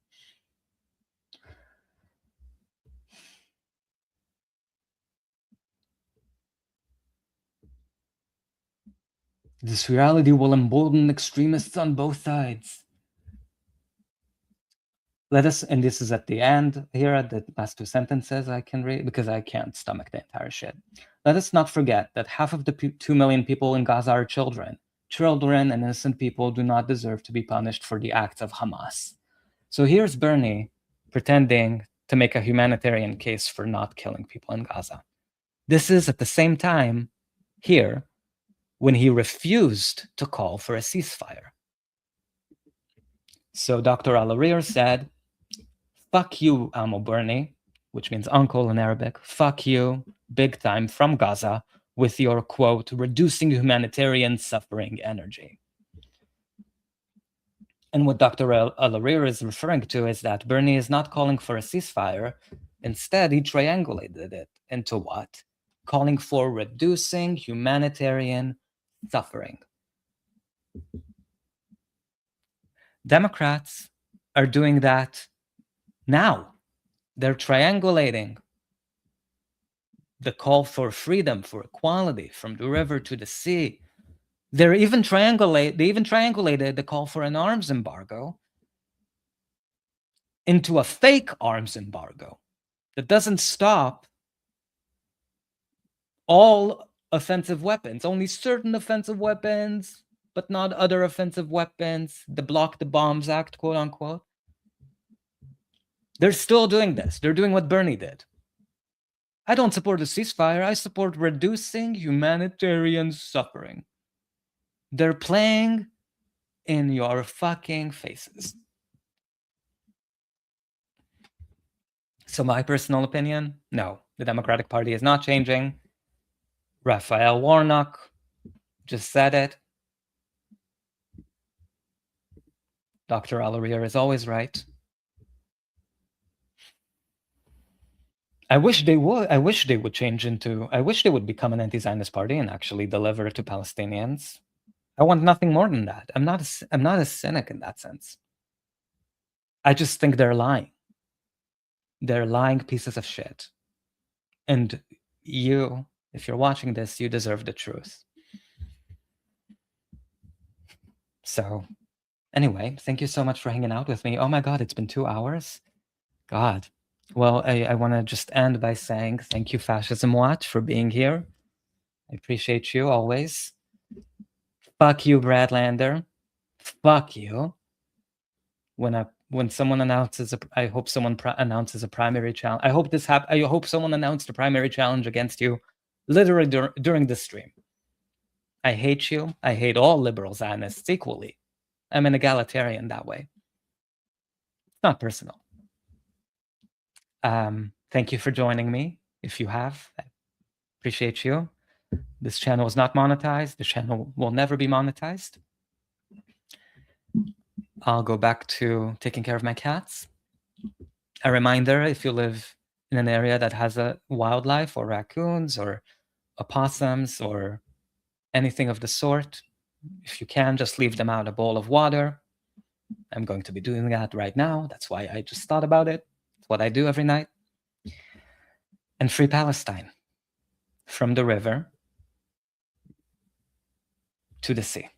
This reality will embolden extremists on both sides. Let us, and this is at the end here, at the last 2 sentences I can read, because I can't stomach the entire shit. Let us not forget that half of the 2 million people in Gaza are children. Children and innocent people do not deserve to be punished for the acts of Hamas. So here's Bernie pretending to make a humanitarian case for not killing people in Gaza. This is at the same time here when he refused to call for a ceasefire. So Dr. Al-Arir said, fuck you, Amo Bernie, which means uncle in Arabic. Fuck you, big time, from Gaza, with your, quote, reducing humanitarian suffering energy. And what Dr. Alarir is referring to is that Bernie is not calling for a ceasefire. Instead, he triangulated it into what? Calling for reducing humanitarian suffering. Democrats are doing that now. They're triangulating the call for freedom, for equality, from the river to the sea. They even triangulated the call for an arms embargo into a fake arms embargo that doesn't stop all offensive weapons, only certain offensive weapons, but not other offensive weapons, the Block the Bombs Act, quote unquote. They're still doing this. They're doing what Bernie did. I don't support a ceasefire. I support reducing humanitarian suffering. They're playing in your fucking faces. So my personal opinion, no, the Democratic Party is not changing. Raphael Warnock just said it. Dr. Alarir is always right. I wish they would. I wish they would change into. I wish they would become an anti-Zionist party and actually deliver to Palestinians. I want nothing more than that. I'm not a cynic in that sense. I just think they're lying. They're lying pieces of shit. And you, if you're watching this, you deserve the truth. So, anyway, thank you so much for hanging out with me. Oh my God, it's been 2 hours. God. Well, I want to just end by saying thank you, Fascism Watch, for being here. I appreciate you always. Fuck you, Brad Lander. Fuck you. When someone announces, I hope someone announces a primary challenge. I hope someone announced a primary challenge against you, literally during the stream. I hate you. I hate all liberal Zionists equally. I'm an egalitarian that way. It's not personal. Thank you for joining me. If you have, I appreciate you. This channel is not monetized. The channel will never be monetized. I'll go back to taking care of my cats. A reminder, if you live in an area that has a wildlife or raccoons or opossums or anything of the sort, if you can, just leave them out a bowl of water. I'm going to be doing that right now. That's why I just thought about it. It's what I do every night. And free Palestine, from the river to the sea.